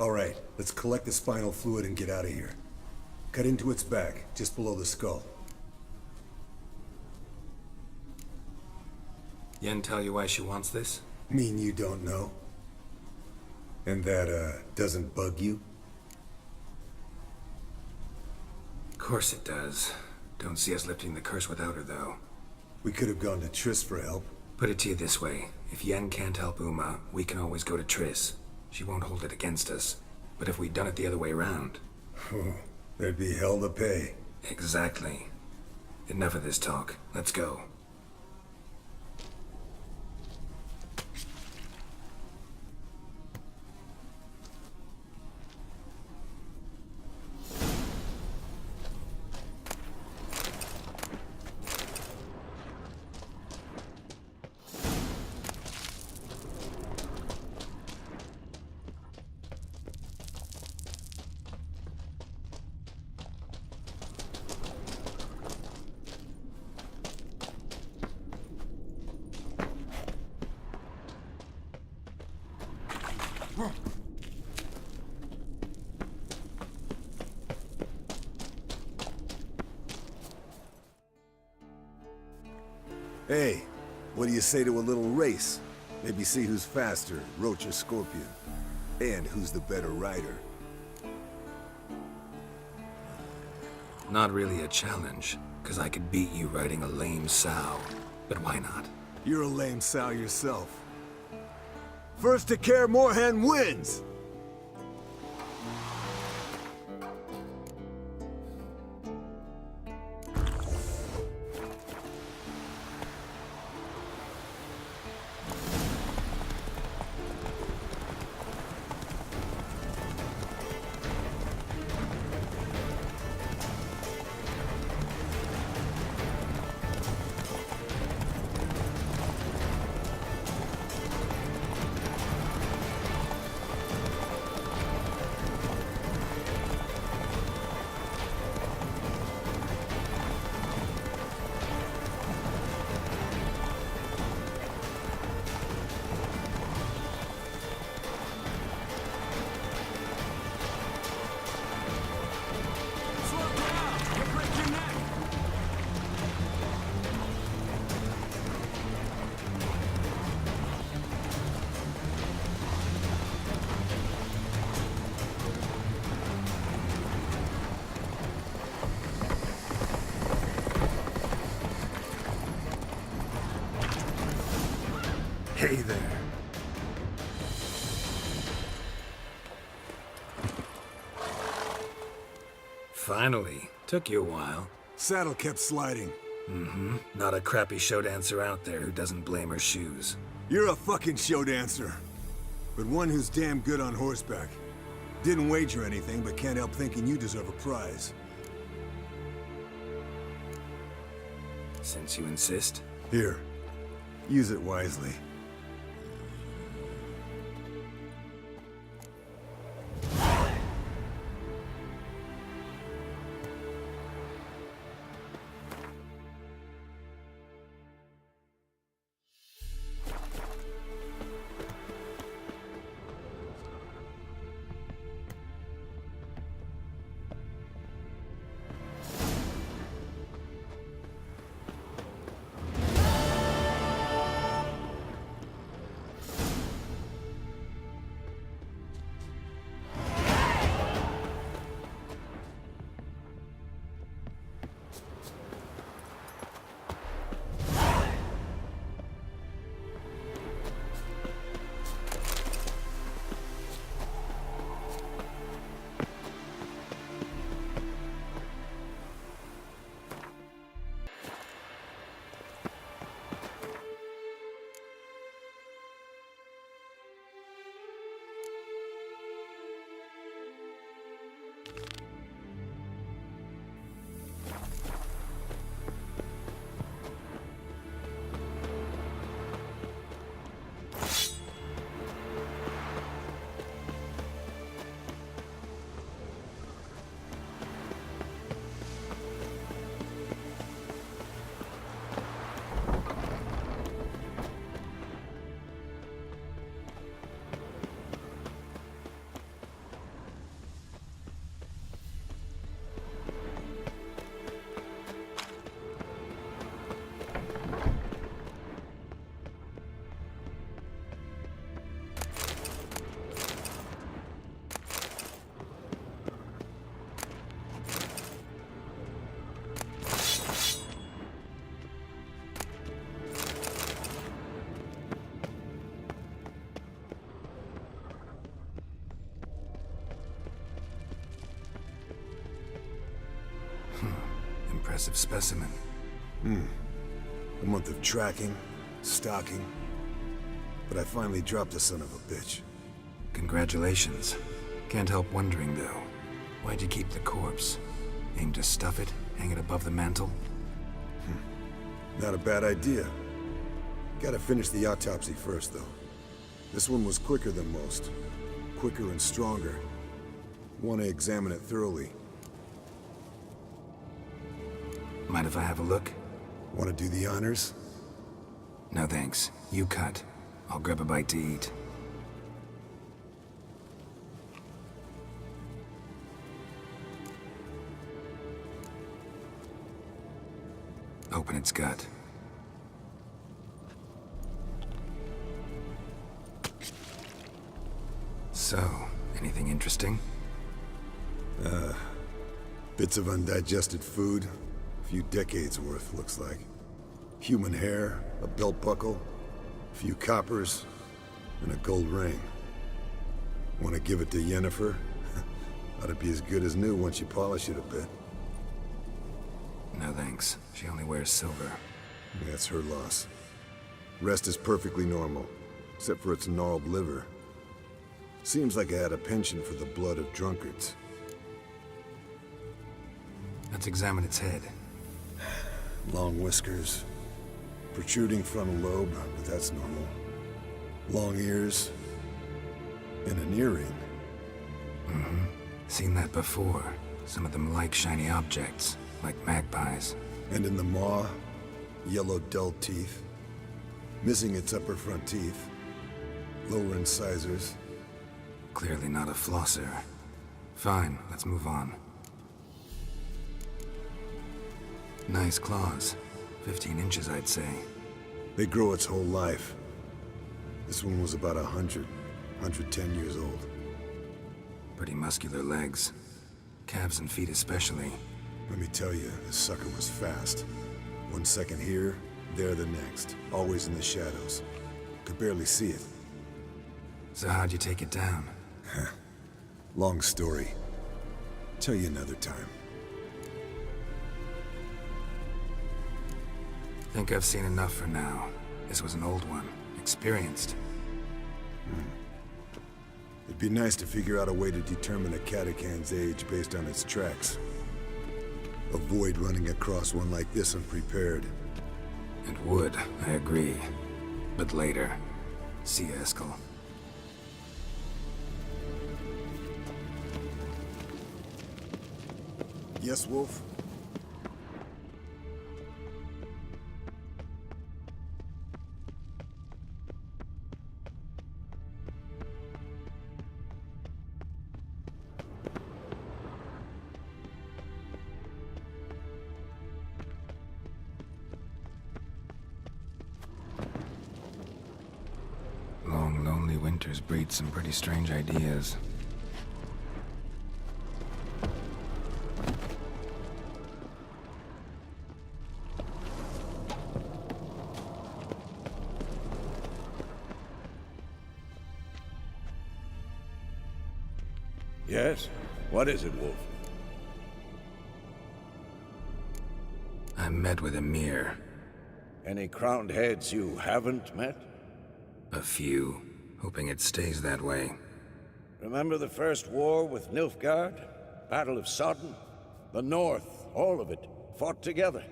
All right, let's collect the spinal fluid and get out of here. Cut into its back, just below the skull. Yen tell you why she wants this? Mean you don't know? And that, doesn't bug you? Of course it does. Don't see us lifting the curse without her, though. We could have gone to Triss for help. Put it to you this way. If Yen can't help Uma, we can always go to Triss. She won't hold it against us. But if we'd done it the other way around... There'd be hell to pay. Exactly. Enough of this talk. Let's go. Hey, what do you say to a little race? Maybe see who's faster, Roach or Scorpion. And who's the better rider. Not really a challenge, because I could beat you riding a lame sow. But why not? You're a lame sow yourself. First to Kaer Morhen wins! Hey there. Finally. Took you a while. Saddle kept sliding. Mm-hmm. Not a crappy show dancer out there who doesn't blame her shoes. You're a fucking show dancer. But one who's damn good on horseback. Didn't wager anything, but can't help thinking you deserve a prize. Since you insist. Here. Use it wisely. impressive specimen. A month of tracking, stalking. But I finally dropped the son of a bitch. Congratulations. Can't help wondering, though. Why'd you keep the corpse? Aim to stuff it, hang it above the mantle? Not a bad idea. Gotta finish the autopsy first, though. This one was quicker than most. Quicker and stronger. Want to examine it thoroughly. Mind if I have a look? Want to do the honors? No thanks. You cut. I'll grab a bite to eat. Open its gut. So, anything interesting? Bits of undigested food. A few decades worth, looks like. Human hair, a belt buckle, a few coppers, and a gold ring. Want to give it to Yennefer? Ought to be as good as new once you polish it a bit. No thanks. She only wears silver. That's her loss. Rest is perfectly normal, except for its gnarled liver. Seems like I had a penchant for the blood of drunkards. Let's examine its head. Long whiskers, protruding frontal lobe, but that's normal. Long ears, and an earring. Seen that before. Some of them like shiny objects, like magpies. And in the maw, yellow dull teeth. Missing its upper front teeth. Lower incisors. Clearly not a flosser. Fine, let's move on. Nice claws. 15 inches, I'd say. They grow its whole life. This one was about 110 years old. Pretty muscular legs. Calves and feet especially. Let me tell you, this sucker was fast. 1 second here, there the next. Always in the shadows. Could barely see it. So how'd you take it down? Long story. Tell you another time. Think I've seen enough for now. This was an old one. Experienced. It'd be nice to figure out a way to determine a catacan's age based on its tracks. Avoid running across one like this unprepared. And would, I agree. But later. See you, Eskel. Yes, Wolf? Long, lonely winters breed some pretty strange ideas. Yes? What is it, Wolf? I met with Emir. Any crowned heads you haven't met? A few. Hoping it stays that way. Remember the first war with Nilfgaard? Battle of Sodden? The North, all of it, fought together.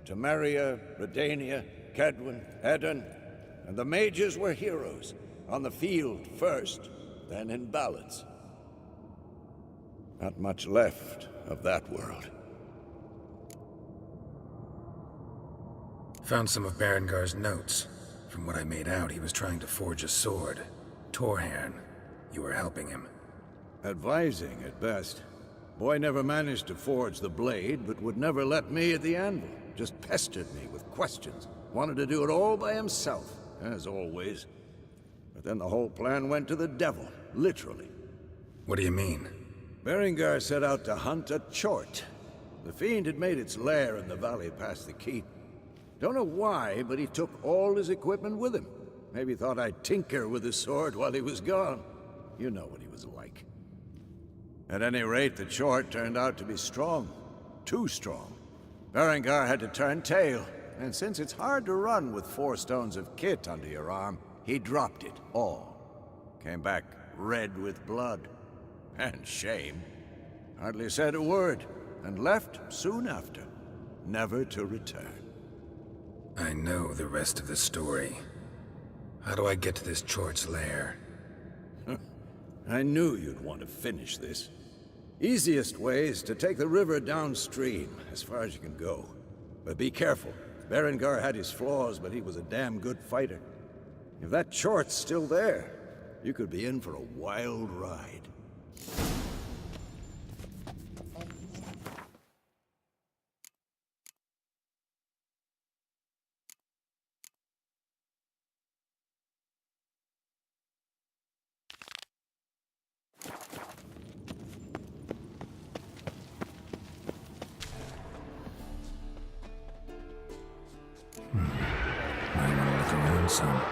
Temeria, Redania, Kedwen, Edirn, and the mages were heroes. On the field first, then in ballads. Not much left of that world. Found some of Berengar's notes. From what I made out, he was trying to forge a sword. Torhairn. You were helping him. Advising, at best. Boy never managed to forge the blade, but would never let me at the anvil. Just pestered me with questions. Wanted to do it all by himself, as always. But then the whole plan went to the devil, literally. What do you mean? Berengar set out to hunt a chort. The fiend had made its lair in the valley past the keep. Don't know why, but he took all his equipment with him. Maybe thought I'd tinker with his sword while he was gone. You know what he was like. At any rate, the chort turned out to be strong. Too strong. Berengar had to turn tail, and since it's hard to run with 4 stones of kit under your arm, he dropped it all. Came back red with blood. And shame. Hardly said a word, and left soon after, never to return. I know the rest of the story. How do I get to this Chort's lair? I knew you'd want to finish this. Easiest way is to take the river downstream, as far as you can go. But be careful. Berengar had his flaws, but he was a damn good fighter. If that Chort's still there, you could be in for a wild ride. I want to look around some.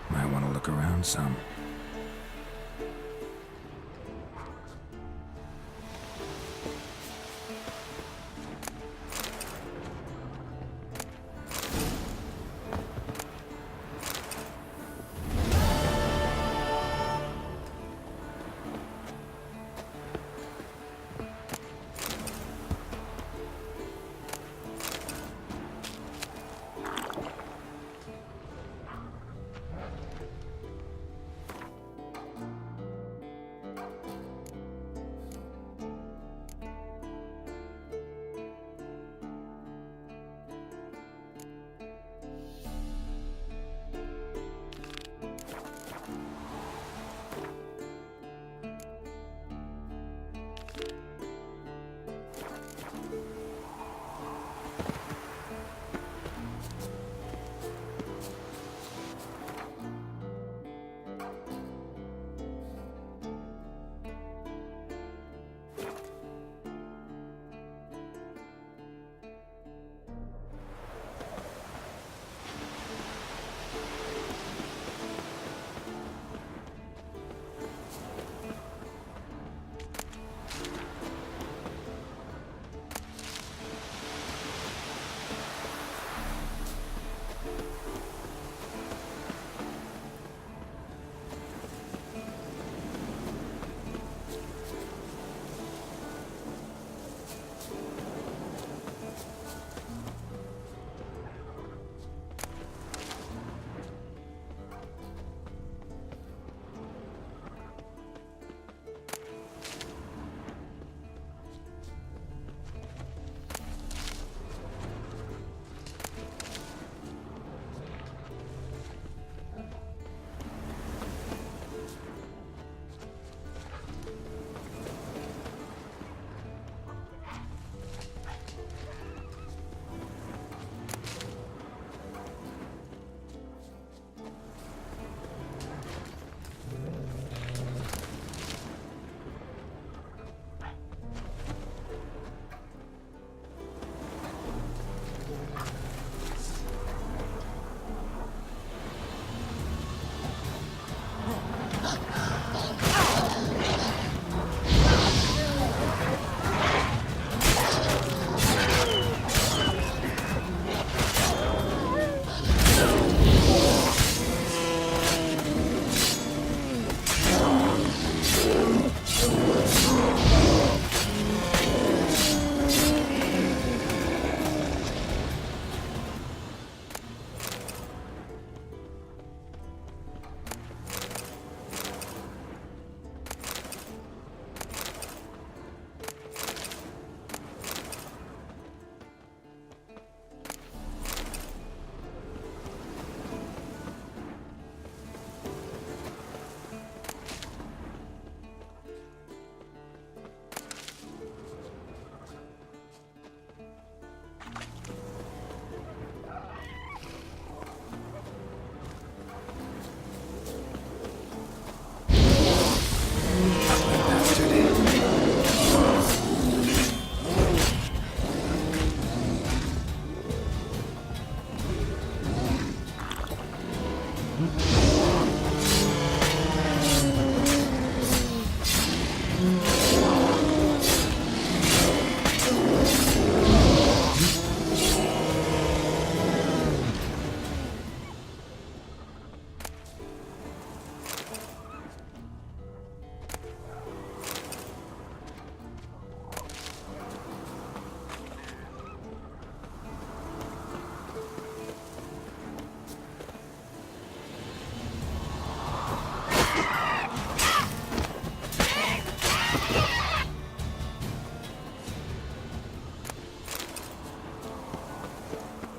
I want to look around some.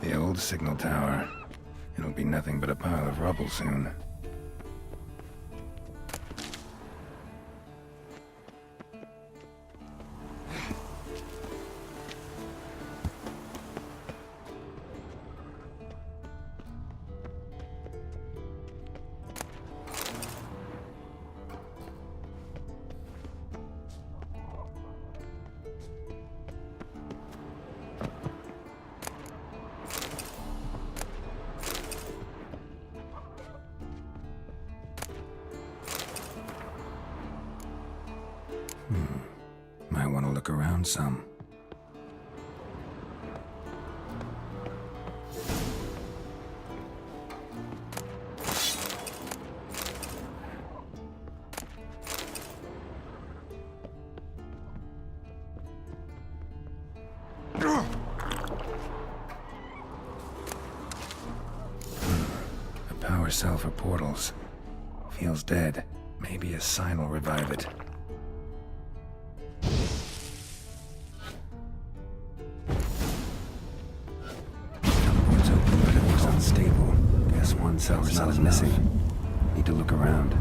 The old signal tower. It'll be nothing but a pile of rubble soon. Might want to look around some. A power cell for portals. Feels dead. Maybe a sign will revive it. Unstable. Guess one cell's not missing. Need to look around.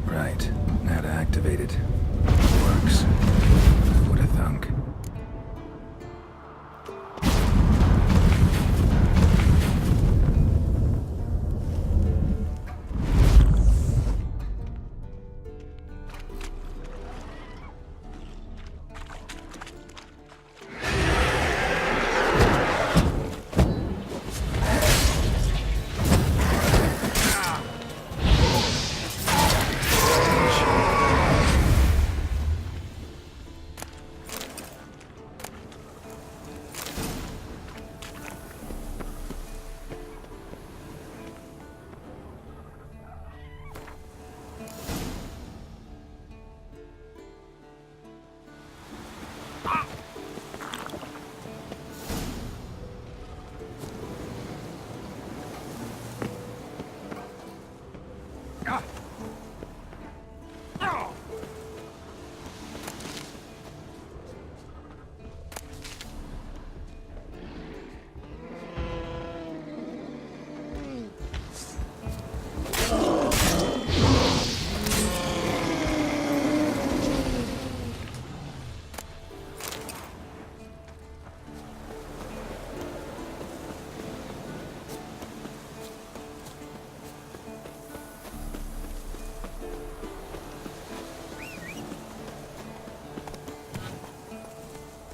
Right, now to activate it. Works. What a thunk.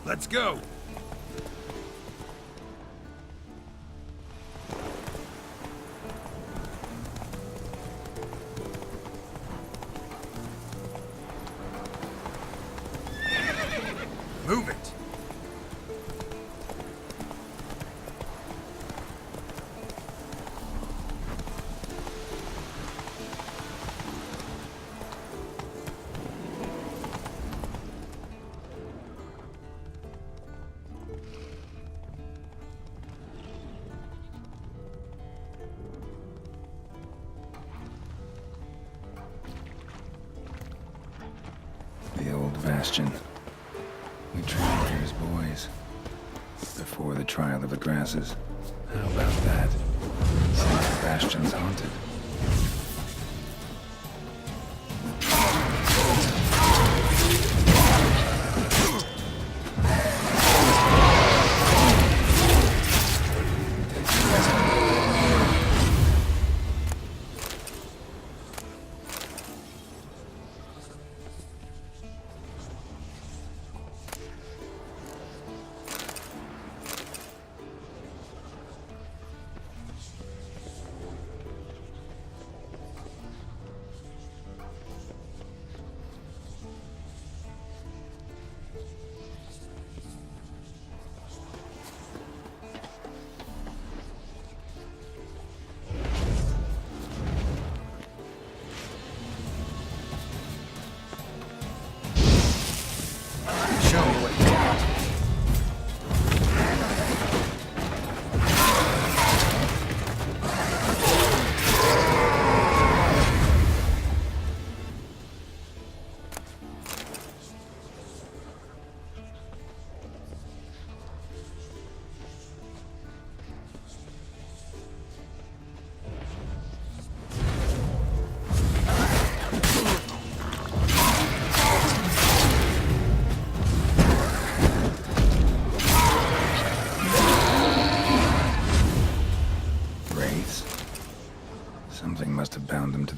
Let's go! Move it! The old bastion. We trained here as boys. Before the trial of the grasses. How about that? Since the bastion's haunted.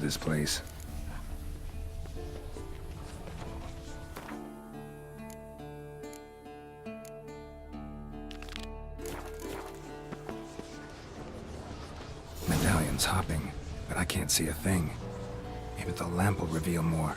this place. Medallion's hopping, but I can't see a thing. Maybe the lamp will reveal more.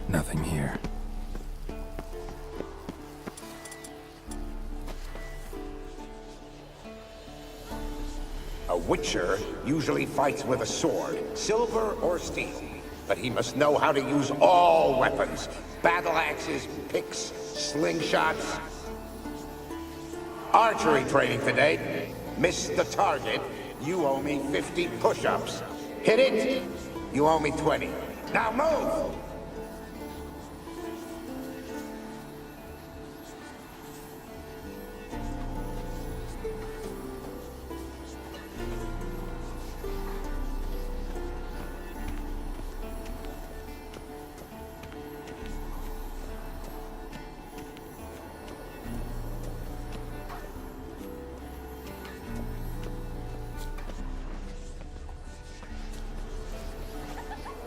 Nothing here. A Witcher usually fights with a sword, silver or steel. But he must know how to use all weapons. Battle axes, picks, slingshots. Archery training today. Miss the target, you owe me 50 push-ups. Hit it, you owe me 20. Now move!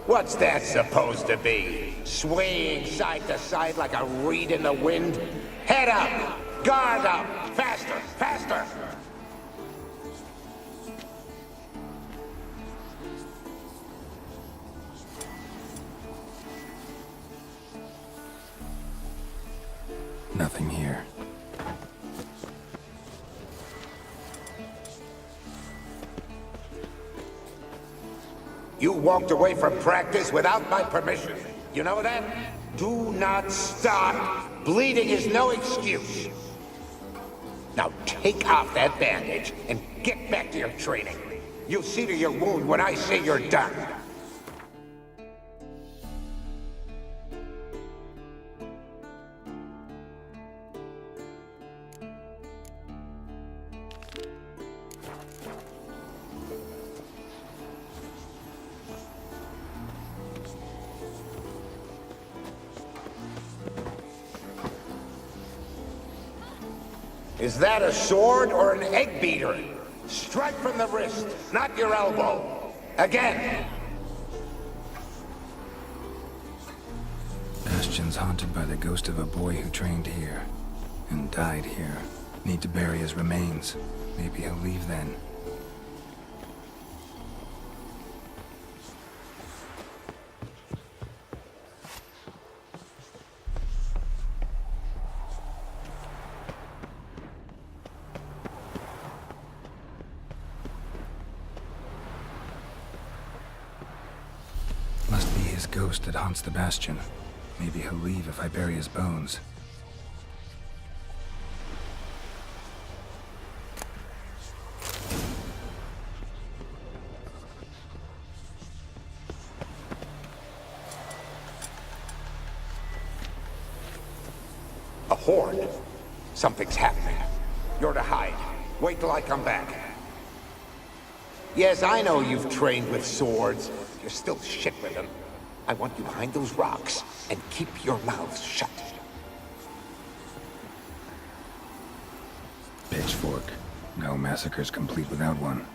What's that supposed to be? Swaying side to side like a reed in the wind? Head up! Guard up! Faster! Faster! Nothing here. You walked away from practice without my permission. You know that? Do not stop. Bleeding is no excuse. Now take off that bandage and get back to your training. You'll see to your wound when I say you're done. Is that a sword or an egg beater? Strike from the wrist, not your elbow. Again. Bastion's haunted by the ghost of a boy who trained here and died here. Need to bury his remains. Maybe he'll leave then. Must be his ghost that haunts the Bastion. Maybe he'll leave if I bury his bones. A horde. Something's happening. You're to hide. Wait till I come back. Yes, I know you've trained with swords. You're still shit with them. I want you behind those rocks, and keep your mouths shut. Pitchfork. No massacre's complete without one.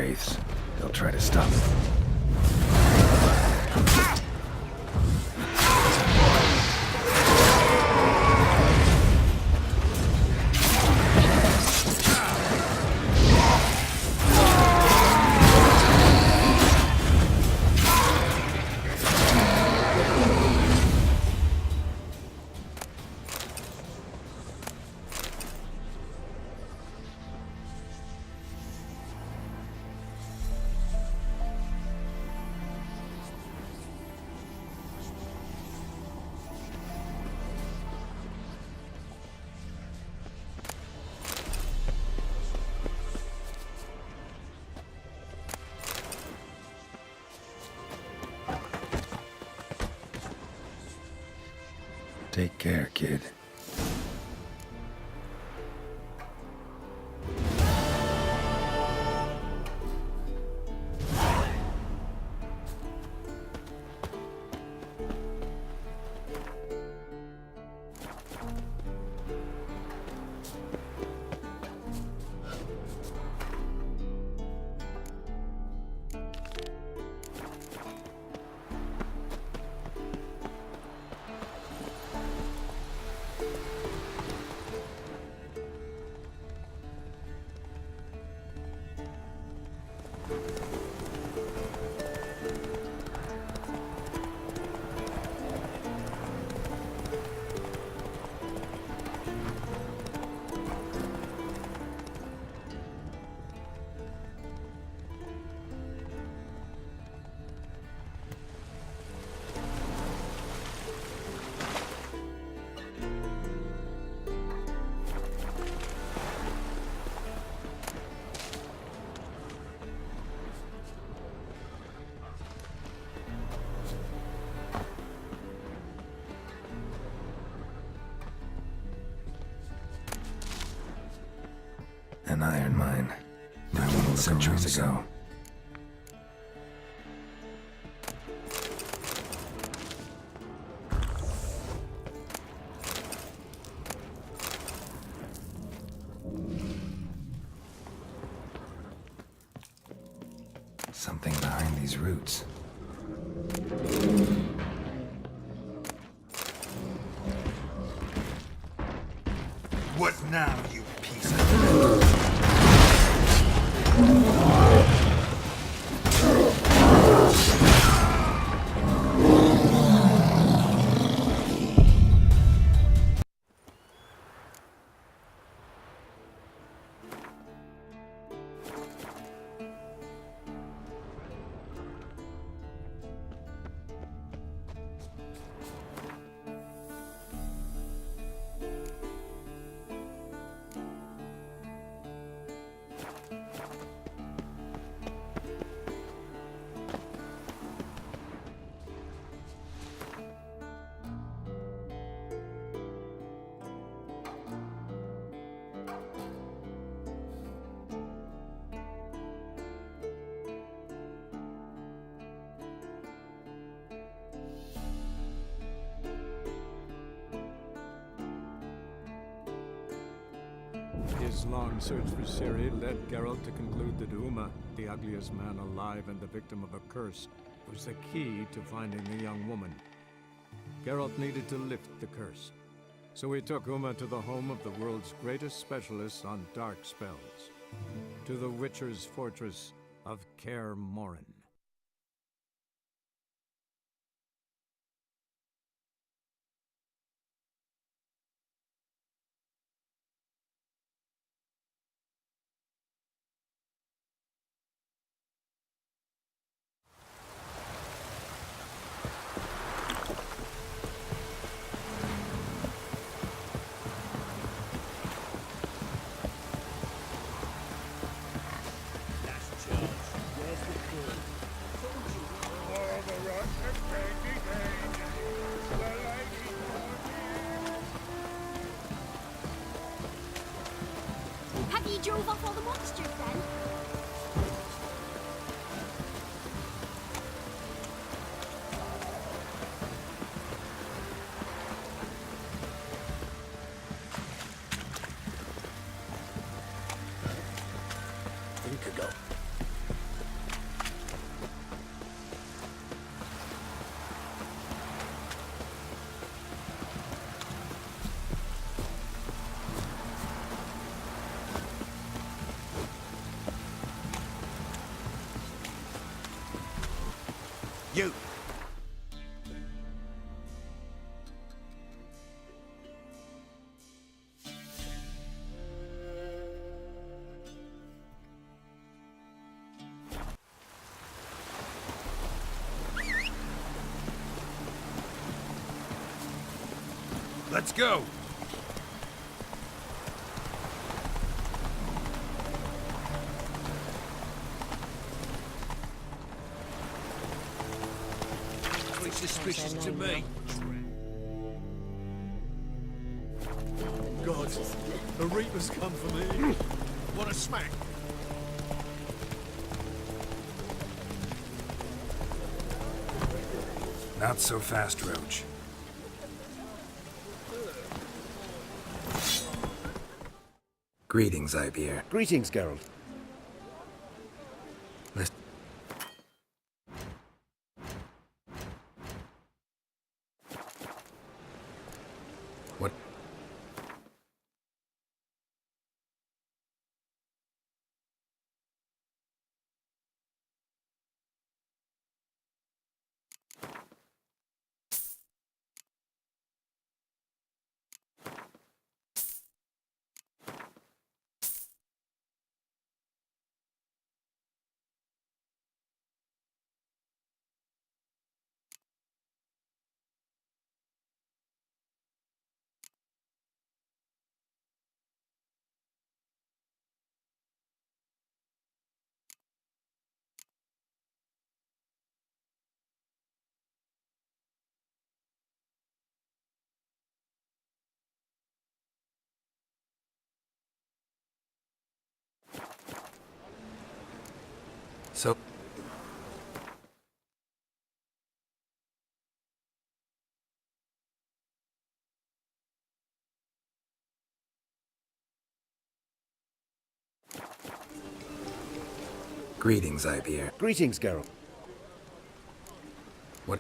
wraiths. They'll try to stop me. Take care, kid. An iron mine. I went centuries ago. Something behind these roots. What now, you piece of... His long search for Ciri led Geralt to conclude that Uma, the ugliest man alive and the victim of a curse, was the key to finding the young woman. Geralt needed to lift the curse, so he took Uma to the home of the world's greatest specialists on dark spells, to the Witcher's fortress of Kaer Morhen. Last charge. Where's the core? You! Let's go! Pretty suspicious to me. God, the Reapers come for me. What a smack. Not so fast, Roach. Greetings, Ibeer. Greetings, Geralt. Listen. What? So... Greetings, Ibeer. Greetings, Geralt. What?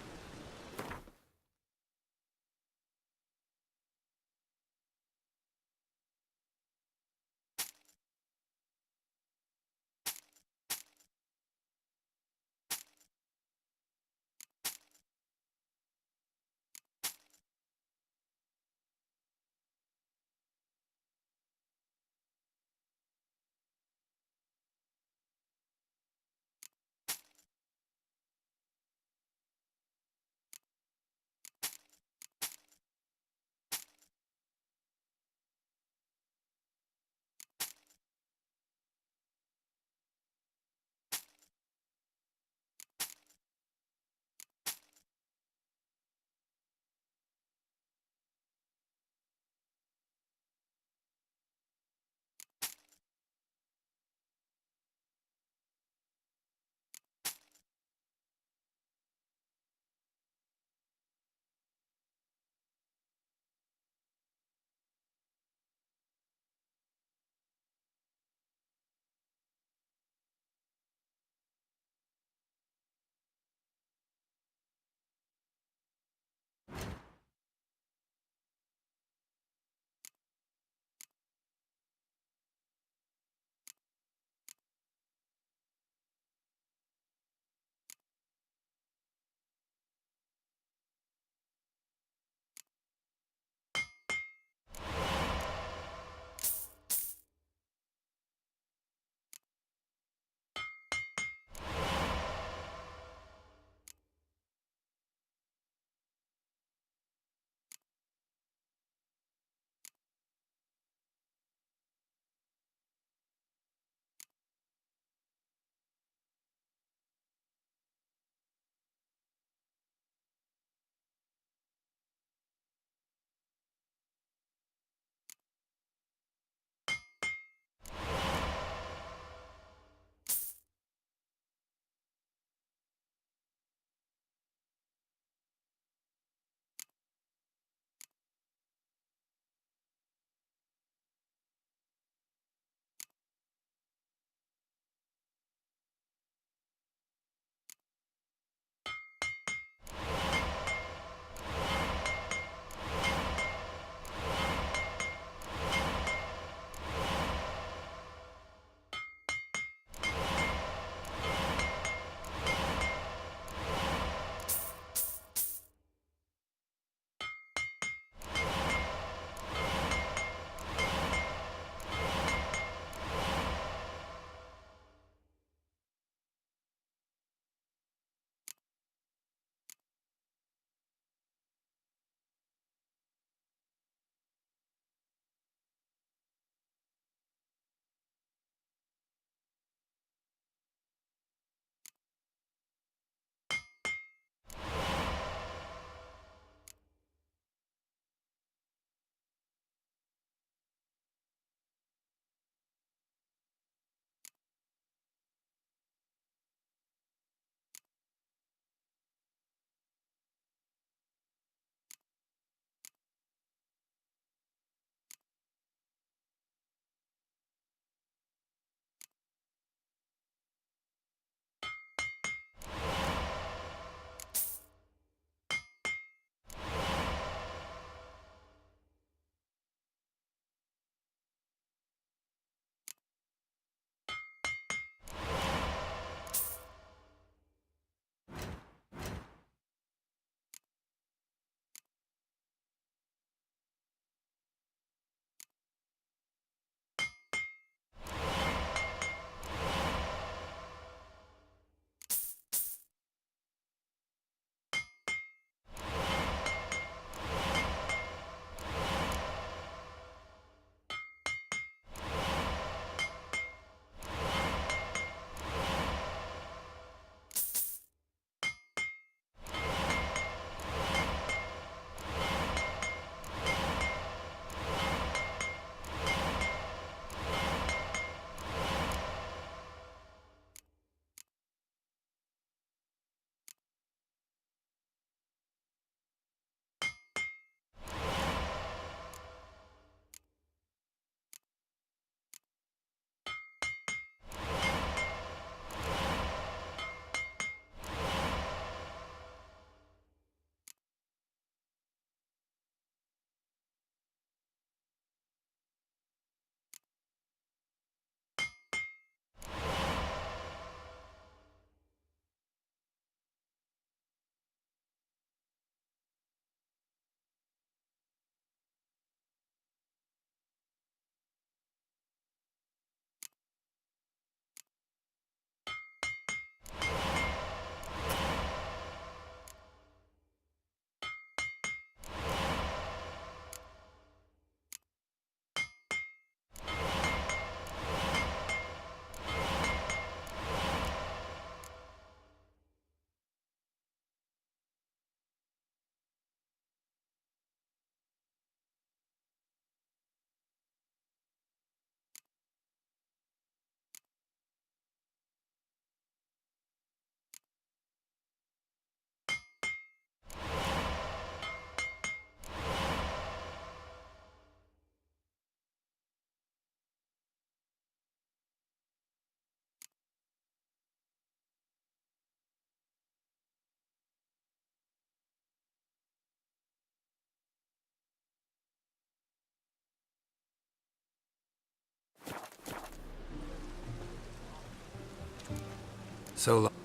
So long.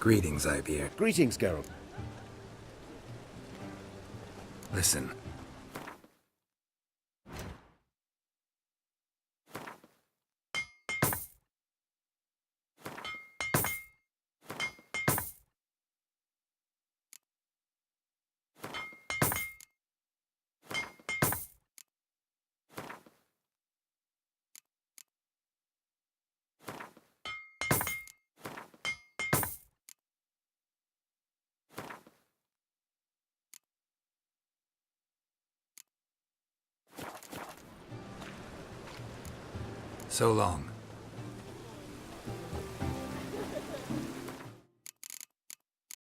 Greetings, Ivier. Greetings, Geralt. Listen. So long.